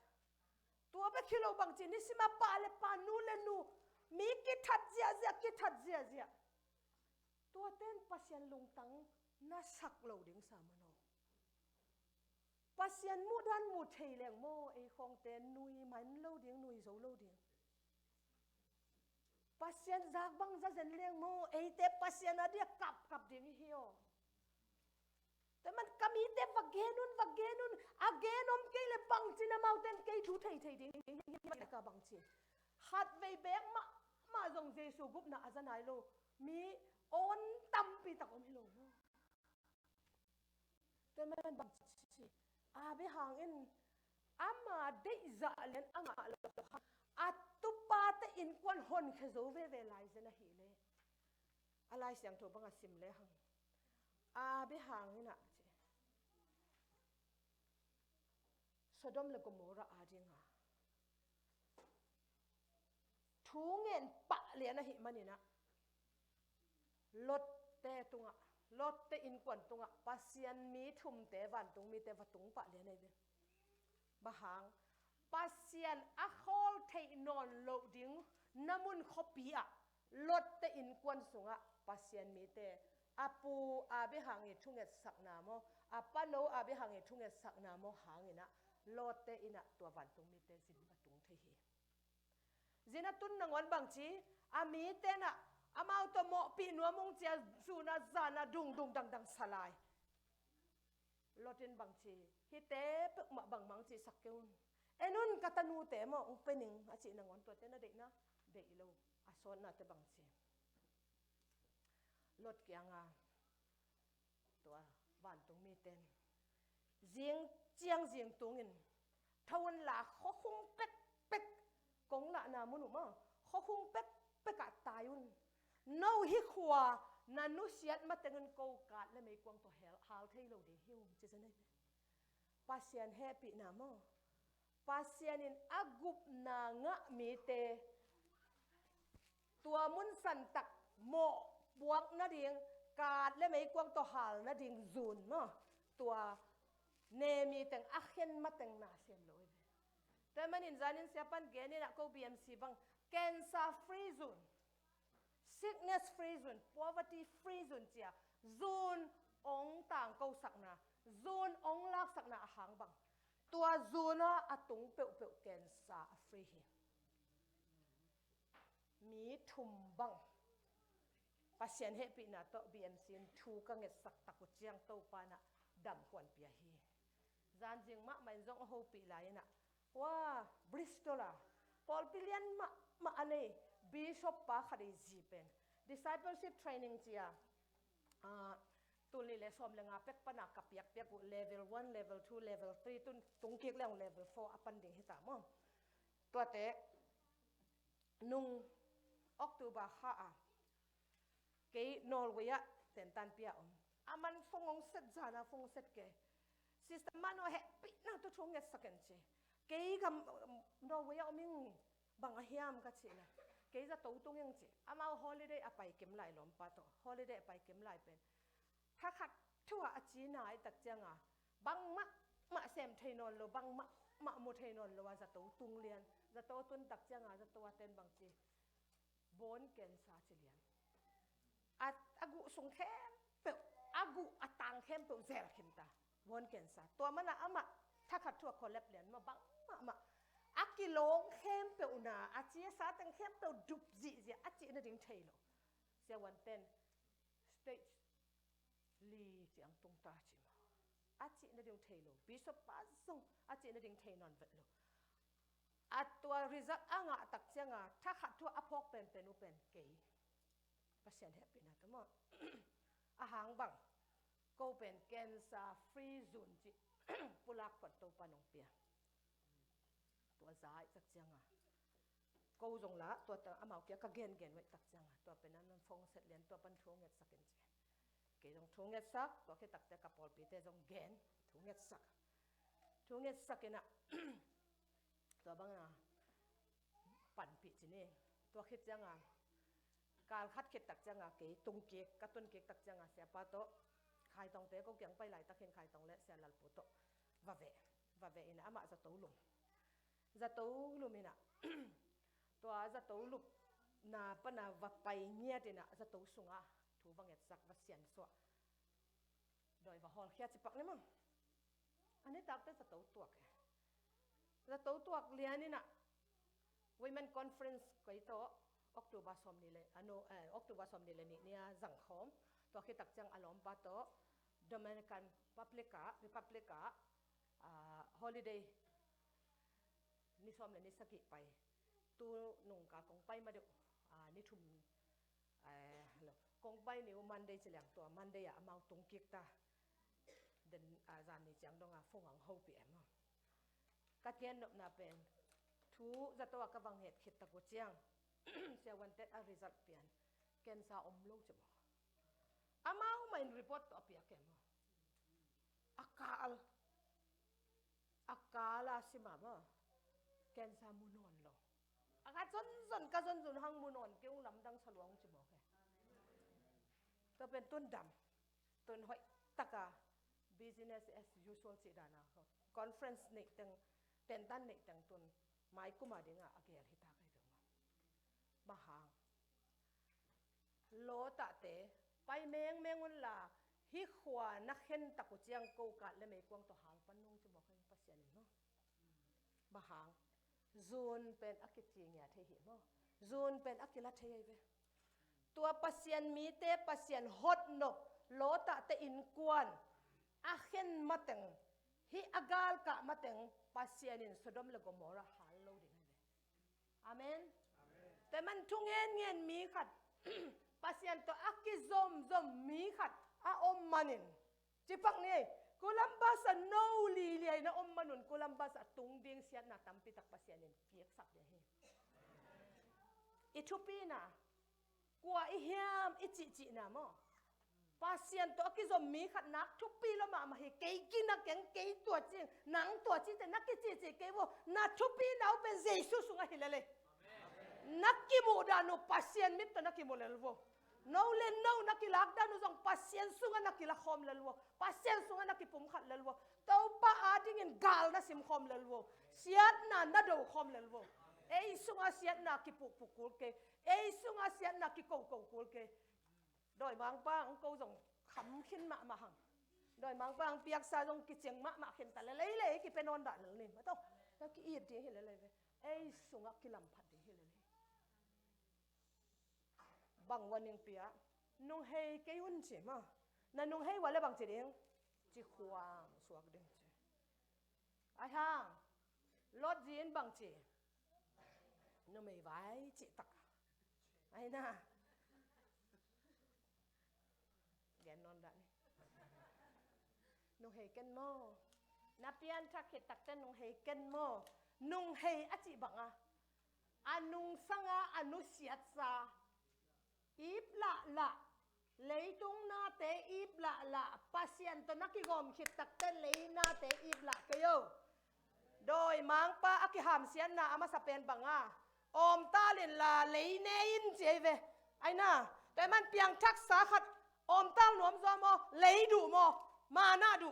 tua be khilo bang chi nisima pa le pa nu le nu mi ki that zia tua ten pasien lung tang na sak lo ding sa mano pasien mu dan mu thei leng mo e khong ten nui man lo ding nui zo lo ding pasien zak bang za zen leng mo e te pasien a dia kap ding hio te man kami te vagenun agenom ke le bang china mountain ke thu thei ding ka bang chi hat ve bek ma zong jesu gup na azanai lo mi on tam pi tak om hilo mo te man bang chi a be hang in ama de za len anga lo atupa te in kwan hon khezo ve lai zena hi le alai siang tho banga sim le hang a be hang ina Sodom le Gomorrah adinga thungen pa le na hi manina lot te in kwan tunga pasian mi thum te van tung mi te vatung pa le nei de bahang pasian a khol thei non lo ding namun khopia lot te in kwan sunga pasian mi te apu abe hangi thunget sakna mo apano abe hangi thunget sakna mo hangina lotte ina tua van tung mi te zin batung the hi zina tun nangon bang chi ami te na amau to mo pi no mong chia zuna zana dung dang salai lotin bang chi hi te pek ma bang mang chi sakkeun enun katanu te mo ung pening a chi nangon to te na de lo ason na te bang chi lot kyanga tua van tung mi ten chiang jiang tungin thawon la khokhung pek kong la na munu ma khokhung pek ka tayun no hi khwa na nu siat ma tengen ko kat le mei kwang to hal thei lo de hiu che chane pasian happy na mo pasian in agup na nga mi te tua mun san tak mo buak na ding kat le mei kwang to hal na ding zun mo tua nemi teng akhen mateng na sem loi te manin zanin siapan geni na ko BMC bang cancer free zone sickness free zone poverty free zone chia zone ong tang ko sakna zone ong lak sakna ahang bang tua zone atung pe cancer free hi mi thum bang pasien happy na to BMC thu ka nget sak taku chiang to pa na dam kwan pia hi zan jing ma mai zong ho pi lai na wa Bristol Paul Pillian ma ane bishop pa khari ji pen discipleship training chia tuli le som lenga pek pana kapiak pek level 1 level 2 level 3 tun tung kik leng level 4 apan ding hita mo to te nung October ha ke Norway ten tan pia aman fongong set jana fong set ke sister mano happy na to thong nget second che ke gam Norway oming bang hiam ka china ke za to tung yang che ama holiday apai kem lai lom pa to holiday apai kem lai pen tha khat thua achi nai tak changa bang ma sem thainon lo bang ma mu thainon lo wa za to tung lian จะโตตุนตักเจียงจะโตเต็นบางจีบนเกณฑ์ซาเฉลียนอากุสงเข้มเปล่าอากุอัตังเข้มเปล่าเซลเข้มตาบนเกณฑ์ซาตัวมันอามาถ้าขัดทั่วคนเล็บเหรียญมาบังมาอากิโลงเข้มเปล่าหนาอาจีซาตังเข้มเปล่าดุบจีเสียอาจีนั่นดิ่งเทโลเสียวันเต้นสเตจลีจีอังตรงตาจิมาอาจีนั่นดิ่งเทโลบิสปัสซงอาจีนั่นดิ่งเทนอนเวทโลตัวริซักอ่างตักเจียงถ้าขัดทั่วอภอกเป็นอุเป็นเกย์ภาษาแฮปปี้นะทั้งหมดอาหารบังก็เป็นแกนซาฟรีซูนจิปุลักปัดตัวปนงเปียตัวสายตักเจียงก็จงละตัวต่างอามาเกี่ยก็เกณฑ์ไว้ตักเจียงตัวเป็นนั้นฟงเสร็จเรียนตัวปันทุ่งเง็ดสักเกณฑ์เกย์จงทุ่งเง็ดสักตัวแค่ตักเจียกับปอลปีเตจงเกณฑ์ทุ่งเง็ดสักเกณฑ์ตัวบางนะปั่นปีจีนี่ตัวคิดจังการคัดเข็ดตักจังเกยตุงเกกกระตุ้นเกกตักจังเสียปะโตใครต้องเตะก็เกี่ยงไปไหลตะเข็นใครต้องเละเสียหลับปุโตว่าเวอินะอามาจะตูลุมอินะตัวจะตูลุมนาปนาว่าไปเงียดินะจะตูสุงถูบังเอ็ดสักว่าเสียนสวะโดยว่าฮอลเขียจิปักนี่มั้งอันนี้ตักแต่จะตูตัวแกจะตัวเรียนนี่นะ Women Conference ก็อีโตออกตุบาสมนี่เลยออกตุบาสมนี่เลยนี่สังคมตัวคิดตักจังอารมณ์ปะโต Dominican Republic holiday นี่สมเลยนี่สกิไปตัวหนุ่งกากงไปมาดูนี่ทุ่มกงไปนี่มันได้เฉลียงตัวมันได้อะมาตรงกิกตาเดินอาจารย์นี่จังดงฟงอังโฮปีเอ็มกัดเย็นนบนาเป็นทูจะตัวกบังเหตุขิดตะกุเจียงเสียวันเต็ดอาริซัลเปียนเกณฑ์ซาอมลูกจะบอกอามาไม่รีพอร์ตตัวเปียกแกมั้งอากาลาสิมาบ่เกณฑ์ซามุนอนลงอากาศจนหังมุนอนเกี่ยวลำดังสลวงจะบอกแกตัวเป็นต้นดำต้นหอยตะกา business as usual สิดานาเขาconference นี่ตั้งเต็นตันนี่ตั้งต้นไม้กุมาเด้งอาเกียร์ที่ตาใครถึงมาหางโลตะเตไปเมงวันละฮิขวานักเห็นตะกุเจียงกูกัดและไม่กวางตัวหางปันนุ่งจะบอกให้ภาษาหนึ่งเนาะมาหางซูนเป็นอักจิงเนี่ยเทียมซูนเป็นอักจิลัดเทียเวตัวภาษามีเตภาษาฮอตโนโลตะเตอินกวนอาเห็นมาแต่งฮิอากาลกะมาแต่งภาษานินสดมและกมอระฮัลโลดิ่งให้เวอาเมนแต่มันทุ่งเงินมีขัดภาษาตัวอักกิซอมมีขัดอาอมมันินจิปักนี่กุลัมบาสโนลีเลียนะอมมันุนกุลัมบาสตุงดิ่งเสียนาตัมปิตักภาษานินเกียกสักเดียร์อิทุปีน่ะกว่าอิเฮียมอิจิน่ะมั้งภาษาตัวอักกิซอมมีขัดนักทุกปีละมาเฮเกยกินนักเก่งเกยตัวจริงหนังตัวจริงแต่นักกิจิเกยว่านักทุกปีเราเป็นเยซูสุงห์ฮิเลเลยนักกิมูดานุภาษามิตรนักกิมูเลลวno len noนักกิลักดานุจงภาษาสุงห์นักกิลักคอมเลลวภาษาสุงห์นักกิปุ่มขัดเลลวเต้าป้าอาดิ้งกาลนัสิมคอมเลลวเสียดนัดดูคอมเลลวเอ้สุงห์เสียดนักกิปุกกูลเกเอ้สุงห์เสียดนักกิกูกูลเกโดยบางป้าองค์กูจงขำขึ้นมาหังโดยบางป้าเปียกซาจงกิเจียงมาขึ้นแต่เลยกิเป็นนอนด่าเลยนี่มาต้องนักกิอีดดีเห็นเลยเอ้สุงห์กิลำพัดดีเห็นเลยบางวันยังเปียนุ่งเฮเกยุนเจมานั่นนุ่งเฮวันละบางจีเด้งจีขวางสวกเด้งเจไอ้ห่างรถจีนบางจีนุ่งไม่ไหวจีตักไอ้น่ะแกนอนได้นุ่งเฮกันโมนับเปียนทักเขตักแต่นุ่งเฮกันโมนุ่งเฮอจิบังอานุ่งสังอานุเสียดซาอีบละเลยตรงนาเตอีบละภาษาตัวนักกิกรมคิดตักเต้นเลยนาเตอีบละก็โยโดยมังป้าอักขามเสียนนาอามาสเปนบังอมตาลินลาเลยเนยินเจเวไอ้น่ะแต่มันเพียงทักษะขัดอมตาหลวมซอมอเลยดูมอมาหน้าดู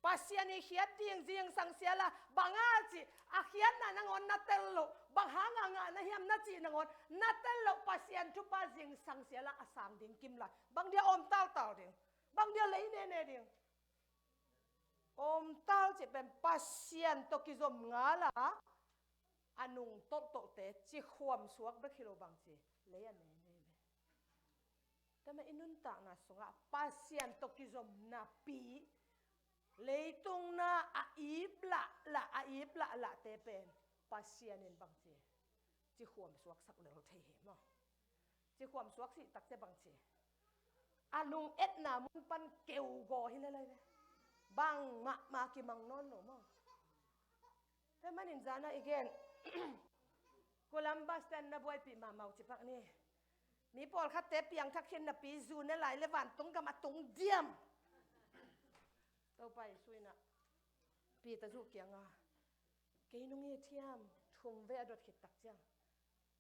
pasien ni khiat ding sang sia la banga chi a khiat na nangon na tello bang hanga nga na hiam na chi nangon na tello pasien tu pa jing sang sia la asang ding kim la bang dia om tal ding bang dia lei ne ding om tal chi pen pasien to ki zom nga la anung to te chi khwam suak ba khilo bang chi lei an ne ta ma inun ta na sunga pasien to ki zom na pi leitung na aib la te pen pasien in bang chi khwam suak sak lel the mo chi khwam suak si tak te bang chi anung et na mun pan keu go hi le bang ma ki mang non no mo te manin jana again Columbus ten na boy pi ma mau chi pak ni mi pol khat te piang thak khin na pi zu na lai le wan tung ka ma tung diam taoไปซุยนะปีตะจุเกียงอ่ะเกยนุ่งเงียเทียมทุ่มเวอดดขิดตักเจียง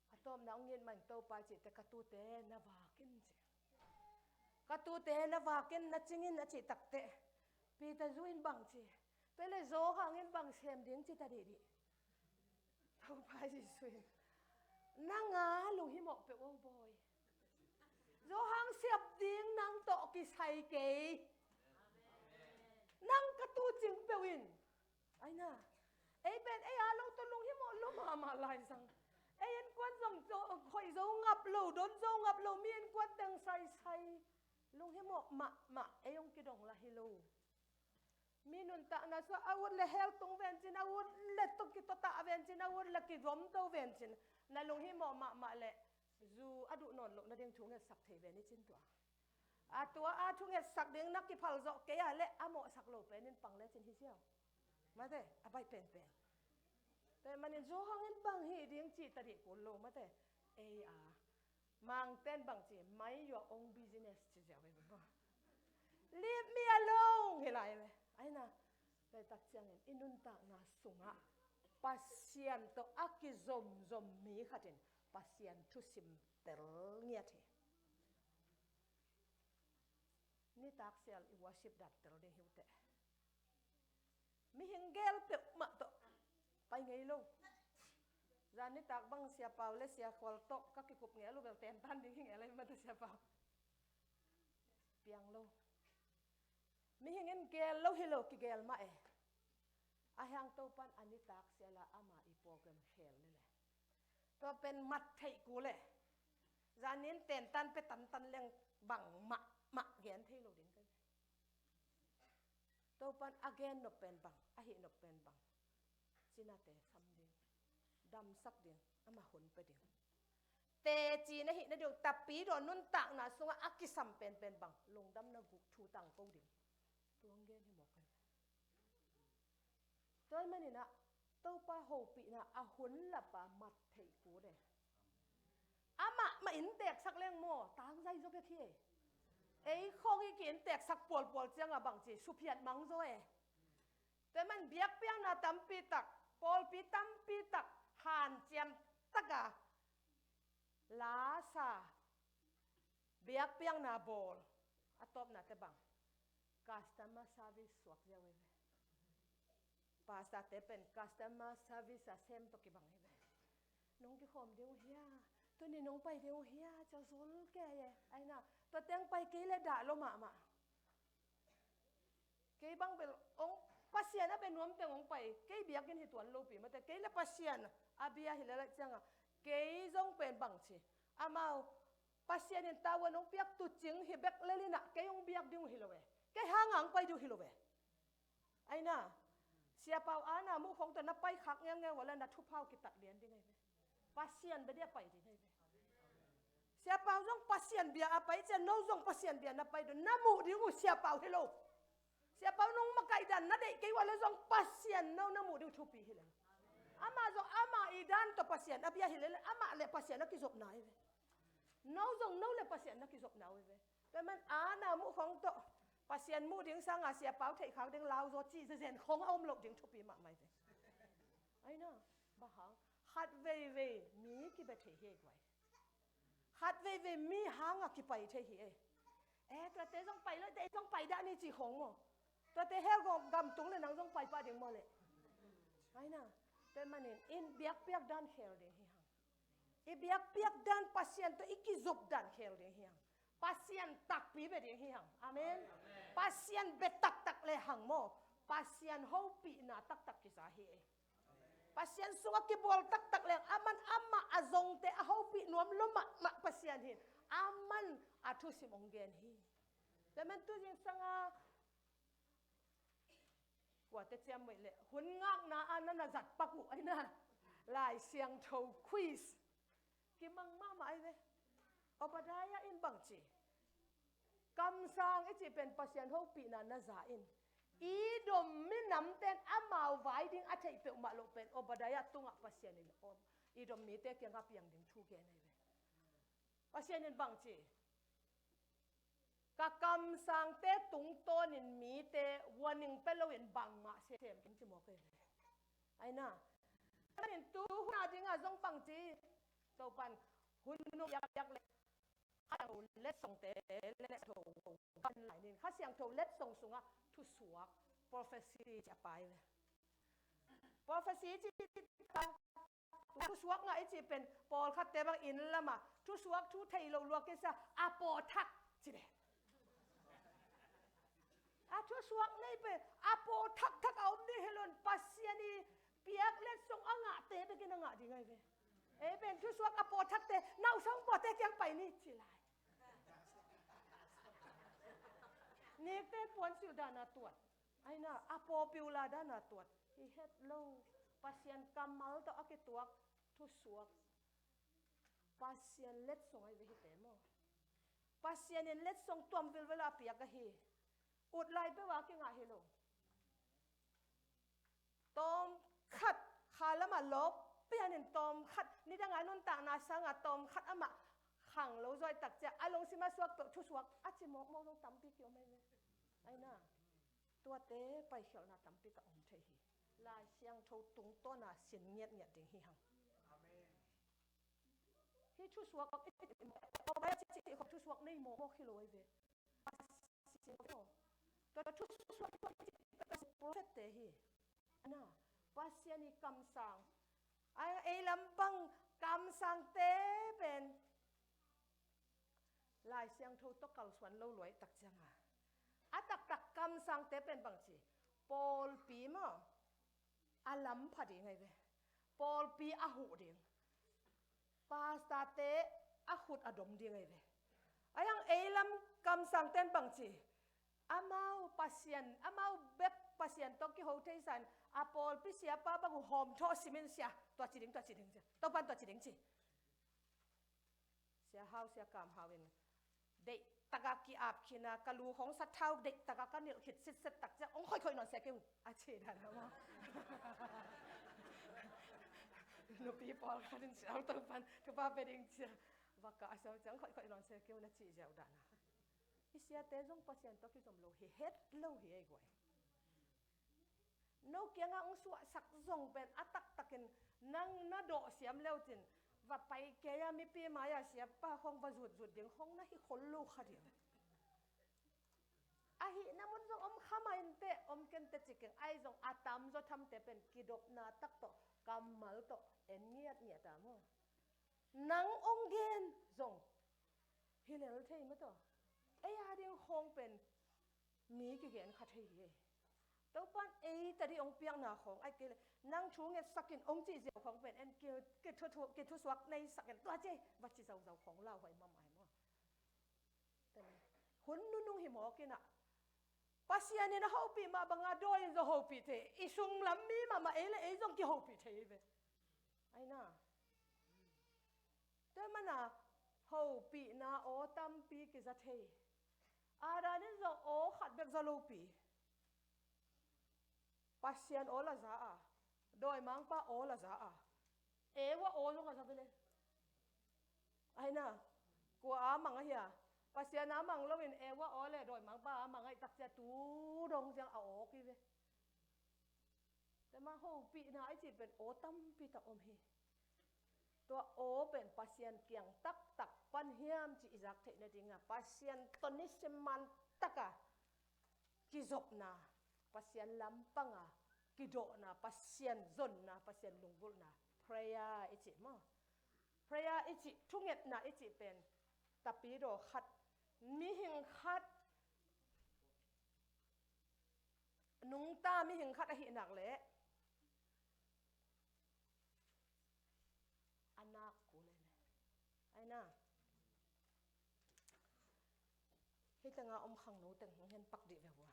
อะตอมน้องเงียนมันเตาไปจิแต่กระตูเตนะวากินเจียกระตูเตนะวากินนะจิงินนะจิตักเตปีตะจุอินบังจีไปเลยโซหางเงินบังเสียมดิ้งจิตาดีดีเตาไปจิซุยนั่งงาลุงหิมอกไปโอ้บอยโซหางเสียบดิ้งนั่งโตกิไซเกยนั่งกระตูจิงเปวินไอ้น่ะไอ้เป็นไอ้อาเราตะลุงที่หมดลุมาลายสังไอ้ยันกวนส่งโจข่อยโจงับโลโดนโจงับโลมียันกวนดังใส่ลุงที่หมดมาไอ้ยงกิดงละฮิโลมีนุนตะนะสวอาวุธเลเฮลตงเวนจินอาวุธเลตุกิตตะเวนจินอาวุธเลกิรวมโตเวนจินนั่นลุงที่หมดมาเลจูอดุนนลนั่นเดียงถุงเงินสักเทเวนี่จินตัวตัวทุ่งเงินสักเดียงนักกิพัลโจเกียเละหมอสักโลเป็นนินปังเละจินฮิเซียวมาเถอะไปเป็นแต่มันยังโจห้องเงินบังฮีเดียงจีตดิกุลโลมาเถอะมังเต้นบังจีไม่อยู่องค์บิสเนสจีเจ้าไปบ้าง leave me alone เฮลัยไหมไอ้น่ะแต่ตักเชียงอินุนตานาสุงะปัสยันตัวอักซอมมีขัดเองปัสยันทุสิมเตลเงียทีนี่ตักเชียงอีวาชิบดัดเตลเดียวเตะมีหิงเกลเปียกมาตัวไปไงลูกจานนี่ตักบังเสียเปล่าและเสียควอลโตก็กิคุบเงี้ยลูกแบบเต็มตันดิ้งเงี้ยอะไรมาตัวเสียเปล่าเปียงลูกมีหิงเงินเกลลูกฮิโลกิเกลมาอาหางตัวปันอันนี้ตักเสียละอามาอีโปรแกรมเฮลนี่แหละตัวเป็นมัดไทยกูเลยจานนี้เต็มตันไปตันเลี้ยงบังมาเงี้ยที่ลูกดิ้งกันตัวปัน again นกเป็นบังอาหินกเป็นบังจีน่าเตะซ้ำดิ้งดำสักเดียงอามาหุนไปเดียงเตจีนะหินะเดียวตับปีโดนนุ่นตักนะสงอากิสัมเป็นบังลงดำนะบุกชูตังกูเดียงตัวเงี้ยที่บอกกันตัวมันนี่นะตัวป้าโหปีนะอาหุนละป้ามัดเทกูเดอามาอินเตกสักเลี้ยงโม่ตังใจจบไปที่ไอ้คงอีกินแตกสักปวดเจียงอะบางจีสุเพียดมังโซ่แต่มันเบียกเปียงนาตั้มปีตักปอลปีตั้มปีตักหานเจียมตักอะลาซาเบียกเปียงนาบอลอะตบนาเตบัง customer service สวกเจ้าเว้ยภาษาเตเป็น customer service เซมตกิบังเว้ยน้องกี่คมเดียวเฮียตัวนี้น้องไปเดียวเฮียจะสนแกไอ้น่ะตัวเตียงไปเกยเลยด่าลงมาเกยบังเป็นองปัสเซียนเป็นนวมเตียงองไปเกยเบียกินหิตัวโลปีมาแต่เกยเลยปัสเซียนอาเบียหิเลยจังอ่ะเกยจงเป็นบังชีอามาปัสเซียนตาวันองเปียกตุจิงหิเบกเลยน่ะเกยองเบียกดิ้งหิโลเวเกยหางางไปดิ้งหิโลเวไอ้น่ะเสียเปล่าอาน่ะมุขของตัวน่ะไปขักเงี้ยวันละน่ะทุบเผากิตัดเลียนดิ้งไงเวปัสเซียนไปเดียไปดิ้งไงเวเสียเปล่าจงปัสเซียนเบียไปจะน้องจงปัสเซียนเบียน่ะไปดูน้ำมูดิ้งเสียเปล่าฮิโลเสียเปล่าน้องมาไกดันน่ะเด็กเกยวันละจงปัสเซียนน้ำมูดิ้งทุบปีฮิโลอามาจงอามาอีดันตัวปัสเซียนอาเบียฮิโลอามาเลยปัสเซียนนักกิจบนายเวน้องจงน้องเลยปัสเซียนนักกิจบนายเวแต่มันอาน่ะมุขของตัวปัสเซียนมูดิ้งสังอาเสียเปล่าเทขาวดิ้งลาวโจจีเสียนของเอาหลบดิ้งทุบปีมากไหมเวไอ้น่ะบ้าหังฮัดเวมีกี่เบทเฮกไว้ฮัดเวมีหางกี่ไปเทเฮตัวเตะต้องไปแล้วเตะต้องไปได้นี่จีของมั้ง ตัวเตะเฮลก็กำตุงเลยนังต้องไปป้าเดียงมอเลยไอ้น่ะเป็นมันอินเบียกเปียกดันเฮลเดียงเฮียงอีเบียกเปียกดันปัสยันตัวอีกิจบดันเฮลเดียงเฮียงปัสยันตักปีเบเดียงเฮียงอาเมนปัสยันเบตักเลยหังโมปัสยันฮูปีน่ะตักกิสาเฮpasien sunga ki bol tak leng aman amma azong te a hopi nuam loma ma pasien hin aman athu simonggen hi lemen tu jing sanga kwa te chiam mai le hun ngak na an na zat paku aina lai siang tho quiz ki mang ma mai ve obadaya in bangchi kam sang e chi pen pasien hopi na za inอีดมมิน้ำเต้นอามาไว้ดิ้งอาเทยเปอมาโลเป็นอบดายตุงอักปัสยานินอมอีดมมีเตกียงกับยังดิ้งทูเกนไอเวปัสยานินบังจีกักำสังเตตุงโตนินมีเตวันนึงเป็นโลเวนบังมาเสียมกินจิโมเกนไอ้น่ะนินตูหุ่นอาดิ้งอาจงบังจีโตปันหุ่นนุ่มยักเล็กข้าเล็ดส่งเตเล็ดโถปันหลายนินข้าเสียงโถเล็ดส่งสูงอ่ะทุสวก prophecy จะไปเลย prophecy ที่ทุสวกไงที่เป็นปอลคัดเตบังอินละมาทุสวกทุไทยเราลวกกันซะอาปอทักจีเดทุสวกนี่เป็นอาปอทักเอาดิเฮลอนปัสยานีเปียกเล็ดส่งอ่างเตไปกินอ่างดีไงเว้เป็นทุสวกอาปอทักเตน่าส่งปอเตยังไปนี่จีไรนี่เต้ปวนสิวดานาตรวจไอ้น่ะอโปปิวลาดานาตรวจที่เฮ็ดโลปัสยันกำมัลต่ออักตัวทุสวกปัสยันเล็ดส่งไอ้เวหิเตมอปัสยันเล็ดส่งตัวมิลเวลาเปียกกะฮีอุดไลไปว่ากิงาฮิโลตอมขัดขาละมาลบเปียนินตอมขัดนี่ดังไงนนต่างนาสังอะตอมขัดอะมาขังเราจอยตักเจอลงสิมาสวกทุสวกอาจิมอกมองลงตั้มปีเกี่ยวไม่เลยไอ้น่ะตัวเต้ไปเขียวน่ะตั้มปีกับองค์เทหีลายเสียงโทตุงต้นน่ะเสียงเงียบดิ่งหิหังที่ทุสวกเอาไปจิตของทุสวกในโมกิโลไอเวตัวทุสวกโปรเฟตเตหีน่ะปัสยานิกำสังไอ้ลำบังกำสังเต้เป็นลายเสียงทูตกเก่าสวนเราหลวยตักจังอ่ะตักกำสังเตเป็นบางทีปอลปีมั้งอาลัมพัดยังไงเว้ปอลปีอาหูดิงปาสตาเตอาหุดอดมดิงไงเว้ไอ้ยังเอลัมกำสังเต้นบางทีอามาปัสยันอามาเบ็บปัสยันตกี้โฮเทสันอาปอลปีเสียป้าบังหอมทอสิมินเสียตัวจีดิงจ้ะตัวปันตัวจีดิงจีเสียฮาวเสียกามฮาวินเด็กตะกากีอาบขีนากะลูของสัตว์เท้าเด็กตะกากันเนี่ยหิดสิทธิ์ตักจะองค่อยๆนอนเสียกิ้วอาเชดานะว่านุปีปอลกันเสียวตัวปันตัวป้าเป็นเองเสียว่ากะเสียวจังค่อยๆนอนเสียกิ้วนะจีเจ้าดานะอิเสียเตจงปัสยันตกิจมโลเฮ็ดโลเฮไอ้กวยนกเกียงองสวสักจงเป็นอัตักตะกินนั่งน่าโดเสียมเลี้ยวจินว่าไปแกยามีปีมายาเสียป้าคงว่าจุดเดียงคงน่าฮิคนลูกค่ะเดียวอาหิน้ำมันจงข้ามาอินเตอมเกนเตจิเกงไอจงอาตามจะทำแต่เป็นกิดบนาตักโตกำมัลโตเอ็นเงียตามอนังองเกนจงฮิเลลเทย์มั้ยตัวไอ้ยาเดียงคงเป็นมีกี่เกนขัดเฮียตัวปั้นแต่ที่องเปียงหน้าของไอ้เกลนั่งชูเงี้ยสักกินองจีเจียวของเป็นเอ็นเกลเกลทุสวักในสักกินตัวเจ้วัชิเจ้าของเราไว้มาใหม่มั้งแต่หุ่นนุ่งหิมอกินอ่ะปัสยานี่นะเขาปีมาบังอาดอยจะเขาปีเทอีซุงลำมีมาเอเลยจงกี่เขาปีเทเว้ไอ้น่ะแต่มันน่ะเขาปีน่ะโอ้ตั้มปีกิจะเทอาดานี่จะโอ้ขัดเบกจะลูปีปัสยันโอละจ้าโดยมังป้าโอละจ้าว่าโอลงกันสักทีเลยไอ้น่ะกูอามังไอ้เหี้ยปัสยันน้ำมังแล้วเป็นว่าโอเลยโดยมังป้ามังไอ้ตักเจ้าตูดงจังเอาโอกี่เว้แต่มาโหปีน่ะไอ้จีเป็นโอตั้มปีตะอมเฮตัวโอเป็นปัสยันเกียงตักปันเฮียมจีจักเทนจริงอ่ะปัสยันตอนนี้เซมันตักอ่ะกิจบนะ pasien lampanga kido na pasien zon na pasien lungul na prayer ichi mo prayer ichi thunget na ichi pen tapi do khat mi hing khat nung ta mi hing khat a hi nak le anak ku le ai na hi tanga khang no teng hen pak di ve wa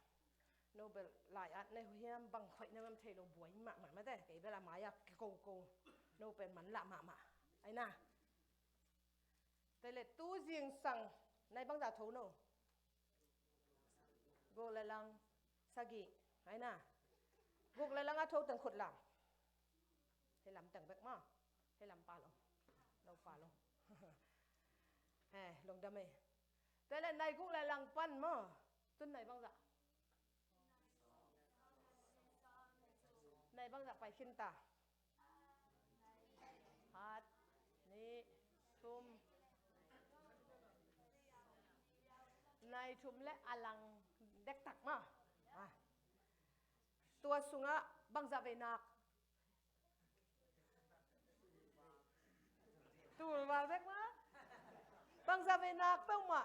Nobel lại ăn này hiếm bằng khởi nam thầy lo buổi mà thế cái bây là máy à cái cô Nobel mắn lạ mà ai na đây là tu riêng sang này bằng giả thấu nô go lại lăng sagi ai na go lại lăng thấu từng khut làm hay làm từng bек mà hay làm pa lo lồng đam mê đây là này go lại lăng pan mà tuần này bằng giả này bangไปขึ้นตาฮัดนี่ทุมในทุมและอลังเด็กตักมาตัวสุงะบังจะเวนักตัวมาเด็กมาบังจะเวนักเป้ามา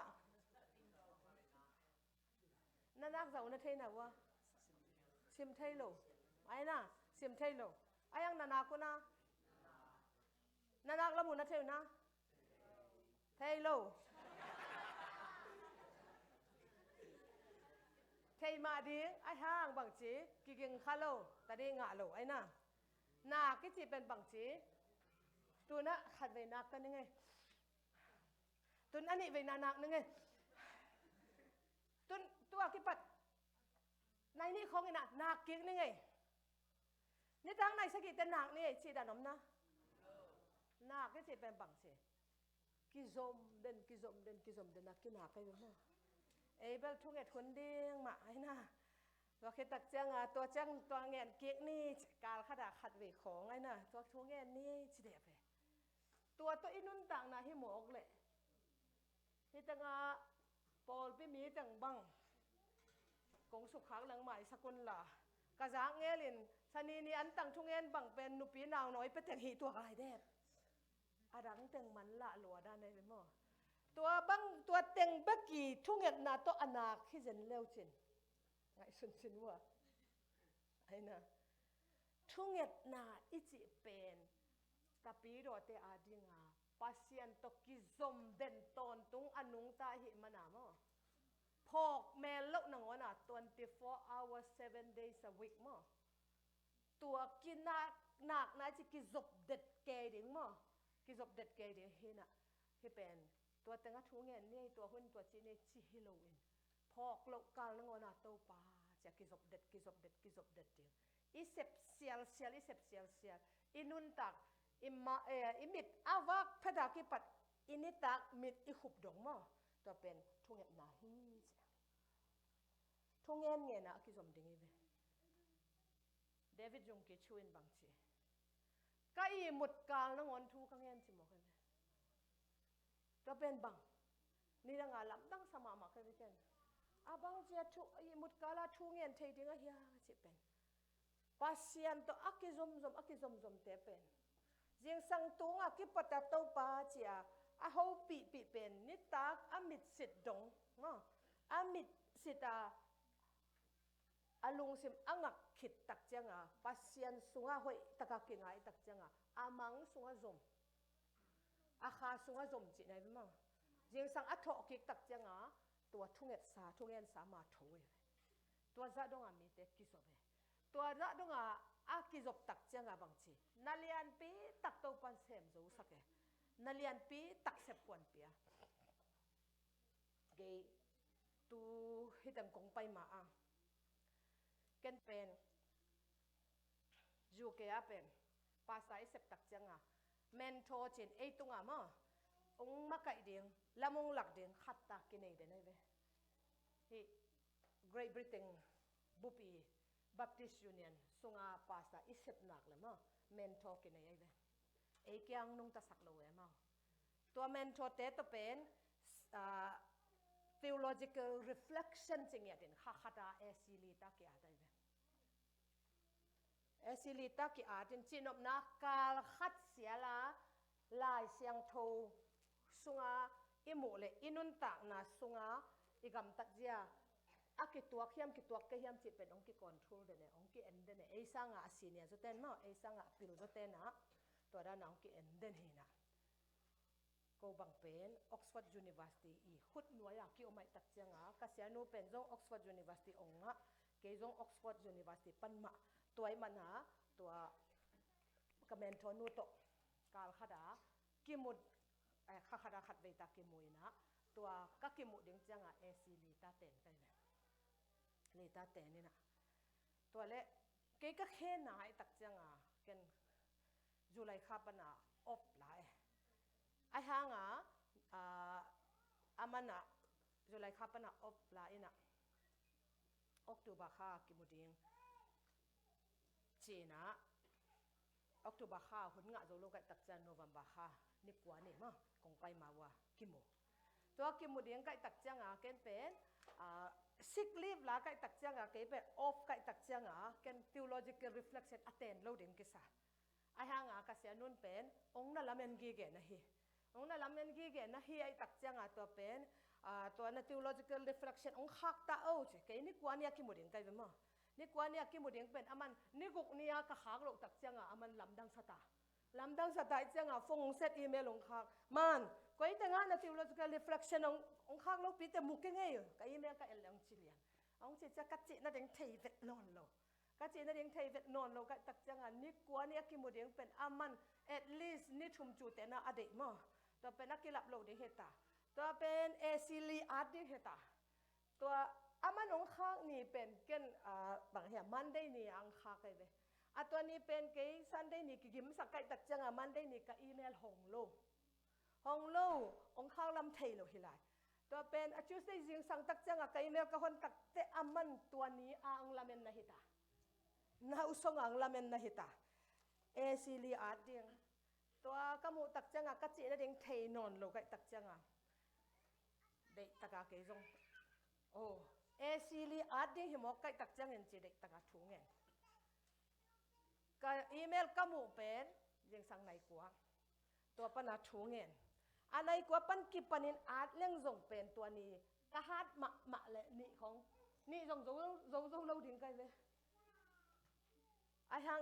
นั่นนักจะอุณเทนาวะชิมเทโลไอ้น่ะเสียมเทโลไอ้ยังนากูนะนาละมุนนะเทนะเทโลเทมาดีไอ้ห้างบังจีกิกิงคาโลแต่ดีงะโลไอ้น่ะนากิจีเป็นบังจีตัวน่ะขัดเวนักกันยังไงตัวอันนี้เวนานักยังไงตัวกิปัดในนี่ของไงน่ะนากิกยังไงนี่ตั้งในสกิแต่หนักนี่ชีดานมนะหนักก็จะเป็นบังเสกิจมเด่นนักกินหนักไปมั้งเอ้เบลทุกอย่างคนเด้งมาไอ้น่ะตัวคิดตักจังตัวจังตัวเงี้ยเก๊กนี่การขัดเวของไอ้น่ะตัวทุกเงี้ยนี่จีเดียบตัวอินุนต่างน่ะให้หมอกเลยที่ตั้งปอลไปมีตั้งบังกงสุขขังหลังใหม่สกุลล่ะกระจางเงี้ยลินชนีนี่อันตั้งทุ่งเงินบังเป็นนุปีนาวน้อยเป็นแต่งหีตัวอะไรเด็ดอาดังแต่งมันละหลัวด้านในเป็นมั้งตัวบังตัวแต่งบักกี่ทุ่งเงินนาตัวอนาคที่เจนเลี้ยวจินไงสุนว่าไอ้น่ะทุ่งเงินนาอิจิเป็นตาปีโรเตอาดิงาปัสยันตกิซอมเด่นตอนตุงอนุงตาหิมันามะพอกเมลล์นังวะน่ะ24 hours 7 days a week มั้งตัวกินหนักนะจะกิจบเด็ดเกยดิ้งมั้งกิจบเด็ดเกยดิ้งเห็นอ่ะเห็นเป็นตัวแต่งทุ่งเงินนี่ตัวหุ่นตัวจีนี่ชิฮิโลวินพอกโลกาลนังวะน่ะโตป่าจะกิจบเด็ดดิ้งอีเสพเซียลอินุนตักอิมิดอาวักพระดากิปัดอินิตักมิดอิขุบดงมั้งตัวเป็นทุ่งเงินนาฮีทุ่งเงินนะกิจบดิ้งอีเวเดวิดยงกิชวินบางทีก็อีหมดกาลนังวันทูกังเงินสิหมอกกันตัวเป็นบังนี่ดังอาลับดังสมามากันไปกันอาบังเจ้าทูอีหมดกาลทูเงินเทดิ้งอะเฮียสิเป็นปัสยันตัวอักกิซอมเตเป็นเจียงสังตุงอักกิปัตตาโตปาเจียอาหูปีเป็นนิตักอามิดสิดดงอามิดสิตาอาลุงสิมอังักขิดตักจังปัสยันสุงาหอยตะกะกิงไอตักจังอามังสุงาซมอาคาสุงาซมจีไหนเป็นมั้งเจียงสังอัฐอกิกตักจังตัวทุ่งเงินสามาถอยตัวจะดงมีเด็กกิจบตัวจะดงอากิจบตักจังบางทีนาเลียนปีตักตัวปันเสมจูสักนาเลียนปีตักเสพกวนปีเกยตูฮิตังกงไปมากันเป็นจูเกียเป็นภาษาเสพตักจังเมนโทจินไอตุงมั้งองมาไก่เดียงละมงหลักเดียงขัดตากินเองเดนไอเวที่ Great Britain บุปี Baptist Union สุงาภาษาเสพหนักเลยมั้งเมนโทกินเองเวไอเกียงนุ่งตะสักโลเอมั้งตัวเมนโทเตตเป็น theological reflection จริงอย่างเด่นข้าขัดเอซิลิตาเกียได้เว สิลิตากิอาจินจินอบนักกาลขัดเสียละลายเสียงโทสุงาอิมุเลอินุนตักนาสุงาอิกำตัดเจียอากิตัวเข้มกิตัวเกี่ยมจิตเป็นองค์กิคอนโทรลเดเนองค์กิเอ็นเดเนไอซังอาซีเนียจุดเต็นมาไอซังอาปิลจุดเต็นนะตัวด้านองค์กิเอ็นเดนเฮนะก็บังเป็นออกซฟอร์ดยูนิเวอร์ซิตี้อีขุดหน่วยกิโอไม่ตัดเจียงกษัตริย์นูเป็นจงออกซฟอร์ดยูนิเวอร์ซิตี้องค์เกยจงออกซฟอร์ดยูนิเวอร์ซิตี้ปันมาตัวไอ้มันตัวกระเมนทอนูโตกาลขดากิมุดข้าขดาขัดเวตากิมุยนะตัวก็กิมุดยังจังเอซีลีตาเต็นกันเลยลีตาเต็นนี่นะตัวเละเกยก็แค่ไหนตักจังกันจุลัยข้าปนาออฟไลน์ไอ้ห่างอามันจุลัยข้าปนาออฟไลน์นะออกตัวบ้าข้ากิมุดิงจีน่าออกตัวบ้าข้าหุ่นงะโจโลกัตักจันโนวันบ้าข้านี่กว่านี่มั้งคงไปมาว่ากิมุตัวกิมุดิงกัตักจังเกนเป็นsick leave ละกัตักจังเกเป็น off กัตักจังเกน theological reflection attend เราดึงกิสาไอ้ห่างกษัตริย์นุ่นเป็นองค์นั่นละเมนกีเกนะฮีองค์นั่นละเมนกีเกนะฮีไอ้ตักจังตัวเป็นตัวนั่น theological reflection องค์ขักตาเอาใช่เกนี่กว่านี่กิมุดิงกันเป็นมั้งนี่กว่านี่กิมุดิงเป็นอามันนี่กุกนี่ก็ขักโลกตักจังอามันลำดังสตาลำดังสตาจังฟงเซตอีเมลองขักมันก็ไอ้แต่งานนั่น theological reflection องค์ขักโลกปีแต่มุกยังไงอยู่ก็อีเมลก็เอลลังชิเลียนองค์จะกัดจีนั่นเองเทเวตนอนโลกัจจินั่นเองเทวิตนอนเราก็ตักจังนี่กว่านี่กิมุดยังเป็นอามัน at least นี่ชุมจูเตนะอดีตมั้งตัวเป็นนักกีฬาโลกดิ้งเหตุตัวเป็นเอซิลีอาร์ดิ้งเหตุตัวอามันองข้างนี่เป็นกันบางแห่งมันได้นี่อังคากันเลยตัวนี้เป็นกี่ซันได้นี่กี่มสักไก่ตักจังมันได้นี่กับอีเมลหงโลองข้างลำเทโลฮิไลตัวเป็นจุดที่ยิงสั่งตักจังกับอีเมลกับคนตักเตอามันตัวนี้อังลาเมนนะเหตุna usong ang lamen na hita sili ading to kamu tak changa ka chi na ding thei non lo kai tak changa de taka ke jong sili ading hi mo kai tak changen chi de taka thungen ka email kamu pen jing sang nai kwa to pana thungen anai kwa pan ki panin at leng jong pen to ni ka hat ma le ni khong ni jong jong lo ding kai leไอ้ห่าง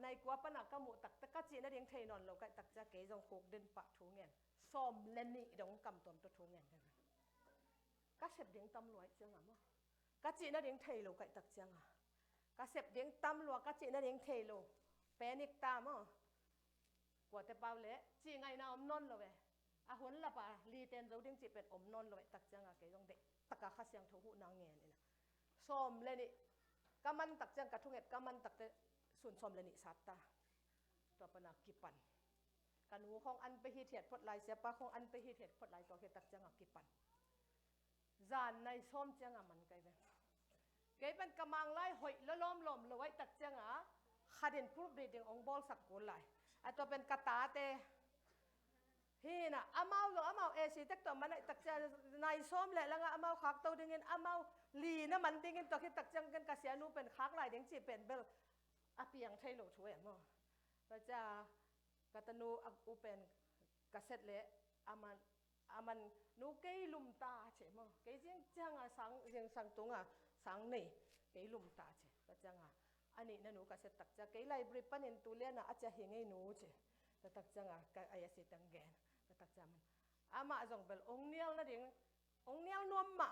ในกว่าปนักกมุตักตะกัจีนั่นเองเทนอนเราก็ตักจะเกยจงคุกเดินปะทุ่งเงินซ้อมเล่นนี่ดงกำตัวทุ่งเงินกันก็เสพเดียงตำรวจจังมั้งกัจีนั่นเองเทเราก็ตักจังก็เสพเดียงตำรวจกัจีนั่นเองเทเราเป็นอีกตามกว่าแต่เปล่าเละจีไงนะอมนนเราเว้อาหุ่นละป่ะลีเตนเราเดียงจีเป็นอมนนเราตักจังเกยจงเด็กตะกะข้าเสียงทุ่งหูนางเงินนี่นะซ้อมเล่นนี่ก็มันตักจังกระทุ่งเงินก็มันตักแต่ส่วนสมเลนิสัตตาตัวปนักกิปันกันหูของอันไปฮิตเหตุพดลายเสียปะของอันไปฮิตเหตุพดลายตัวเหตุตักจังกิปันจานในส้มจังมันไกลเป็นไกลเป็นกำมังไล่หอยแล้วล้อมเลยไว้ตักจังขัดเด่นพูดเดียงองบอลสักกุลไลไอตัวเป็นกระตาเตฮีน่ะอาเมาหรืออาเมาสิตักตัวมันตักจังในส้มแหละแล้วอาเมาขักตัวเดียงอาเมาลีน่ะมันเดียงตัวเหตุตักจังกันกระเสียนูเป็นขักลายเดียงจีเป็นเบลอาเปียงไทยโลช่วยมั้งพระเจ้ากตันูอุเป็นกษัตริย์เละอามันนูเกยลุมตาใช่มั้งเกยจิงจังสังยังสังตรงสังนี่เกยลุมตาใช่พระเจ้าอันนี้นั่นนูกษัตริย์ตักจะเกยไลบริปันเห็นตัวเลี้ยนะอาจจะเห็นไงนูใช่แต่ตักจังก็อายสิตังแกนแต่ตักจะมันอามาจงเป็นองเนียลนั่นเององเนียลนวมมา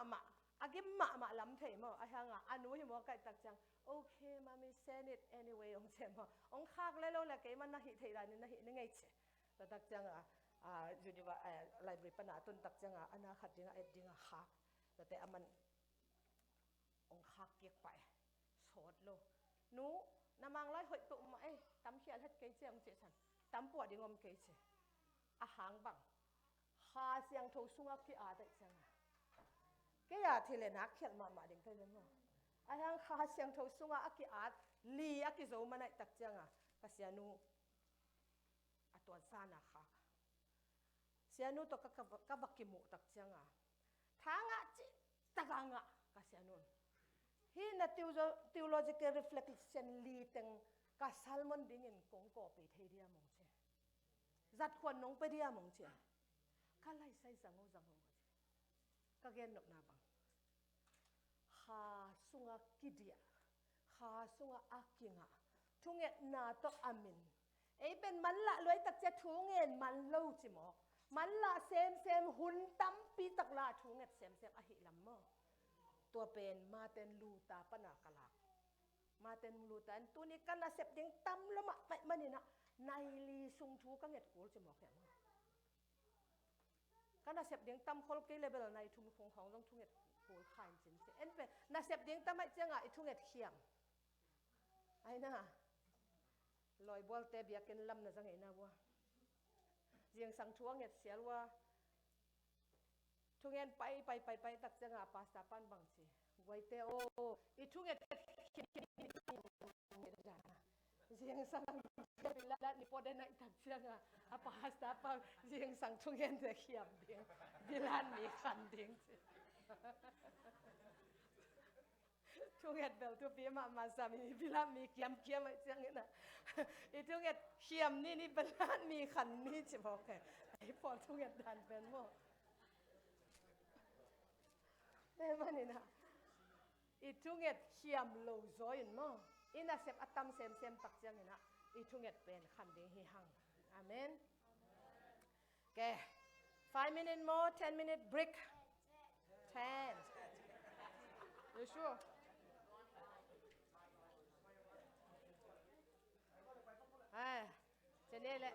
อากิมมาลำเทมั้งอาหางอันนู้นหิมว่าไก่ตักจังโอเคมาไม่ send it anyway องเจมองข้างเลยเราแหละเกี่ยมันน่าหิเทียนน่าหินี่ไงเช่แต่ตักจังอยู่ดีว่าไลบริปัญหาตุนตักจังอันน่าขัดยังดิ้งหักแต่มันองข้างเกี่ยไปสดโลนู้น้ำมังไล่หอยตุ่มตำเขียนให้เกี่ยเจียงเจสันตำปวดยังงมเกี่ยเช่อาหางบังหาเสียงทูสุงกี่อาได้จังเกี่ยที่เลนักเขียนมาดิ้งไปเลยมั้งไอ้ยังข้าเสียงทูสุงอากิอาดลีอากิโซมันไอ้ตักจังก็เสียนูตัวซานะค่ะเสียนูตัวก็บักกิมุตักจังทางจิตะกังก็เสียนูฮีน่ะtheological reflection ลีตัง กะซัลมอนดิ้งอินกงก่อไปเทียมงเชจัดควันนงไปเดียมงเชก็ไล่ใส่สังโก็ก็เกณฑ์นกนาบังหาสุงกิเดียหาสุงอากิงะทุงเอ็ดนาตกอามินไอเป็นมันละรวยตักจะทุงเอ็นมันเล่าจิมอมันละเซมหุ่นตั้มปีตักละทุงเอ็ดเซมอหิลัมเมอตัวเป็นมาเต็นลูตาปนากลากมาเต็นลูตาตัวนี้กันละเสพเด้งตั้มละมะไปมันนี่นะในลีซุงทูกังเอ็ดกูจิมอแค่มากันละเสพเด้งตั้มคนกี่เลเวลในทุ่มคงของต้องทุงเอ็ดกูขายจริงสิเอ็นเป็นน่ะเสพเด้งตั้มไม่เจ้าไอ้ทุงเอ็ดเขียมไอ้น่ะลอยบอลเตะเบียกันลำน่ะจังไงนะบัวเสียงสังทวงเอ็ดเสียว่าทุงเอ็นไปตักจังอาปาสตาปันบังสิไว้เตโออีทุงเอ็ดเสียงสังเป็นละนี่พอได้ไหนตักจังอาปาสตาปังเสียงสังทุงเอ็นจะเขียมเดียงดิลานมีคันเดียงสิทุกเอ็ดเบลทุกปีมาสามีพิลามีเขียมอะไรเช่นนี้นะอีทุกเอ็ดเขียมนี่เป็นร้านมีขันนี่จะบอกแค่ไอ้พอทุกเอ็ดดันเป็นโม่ได้ไหมนี่นะอีทุกเอ็ดเขียมโลซอยน์มั่งอีน่าเสพอัตตัมเซมตักเช่นนี้นะอีทุกเอ็ดเป็นขันเดียงหังอาเมนแก 5 minutes more 10 minute break 10 you sureเจนี่แหละ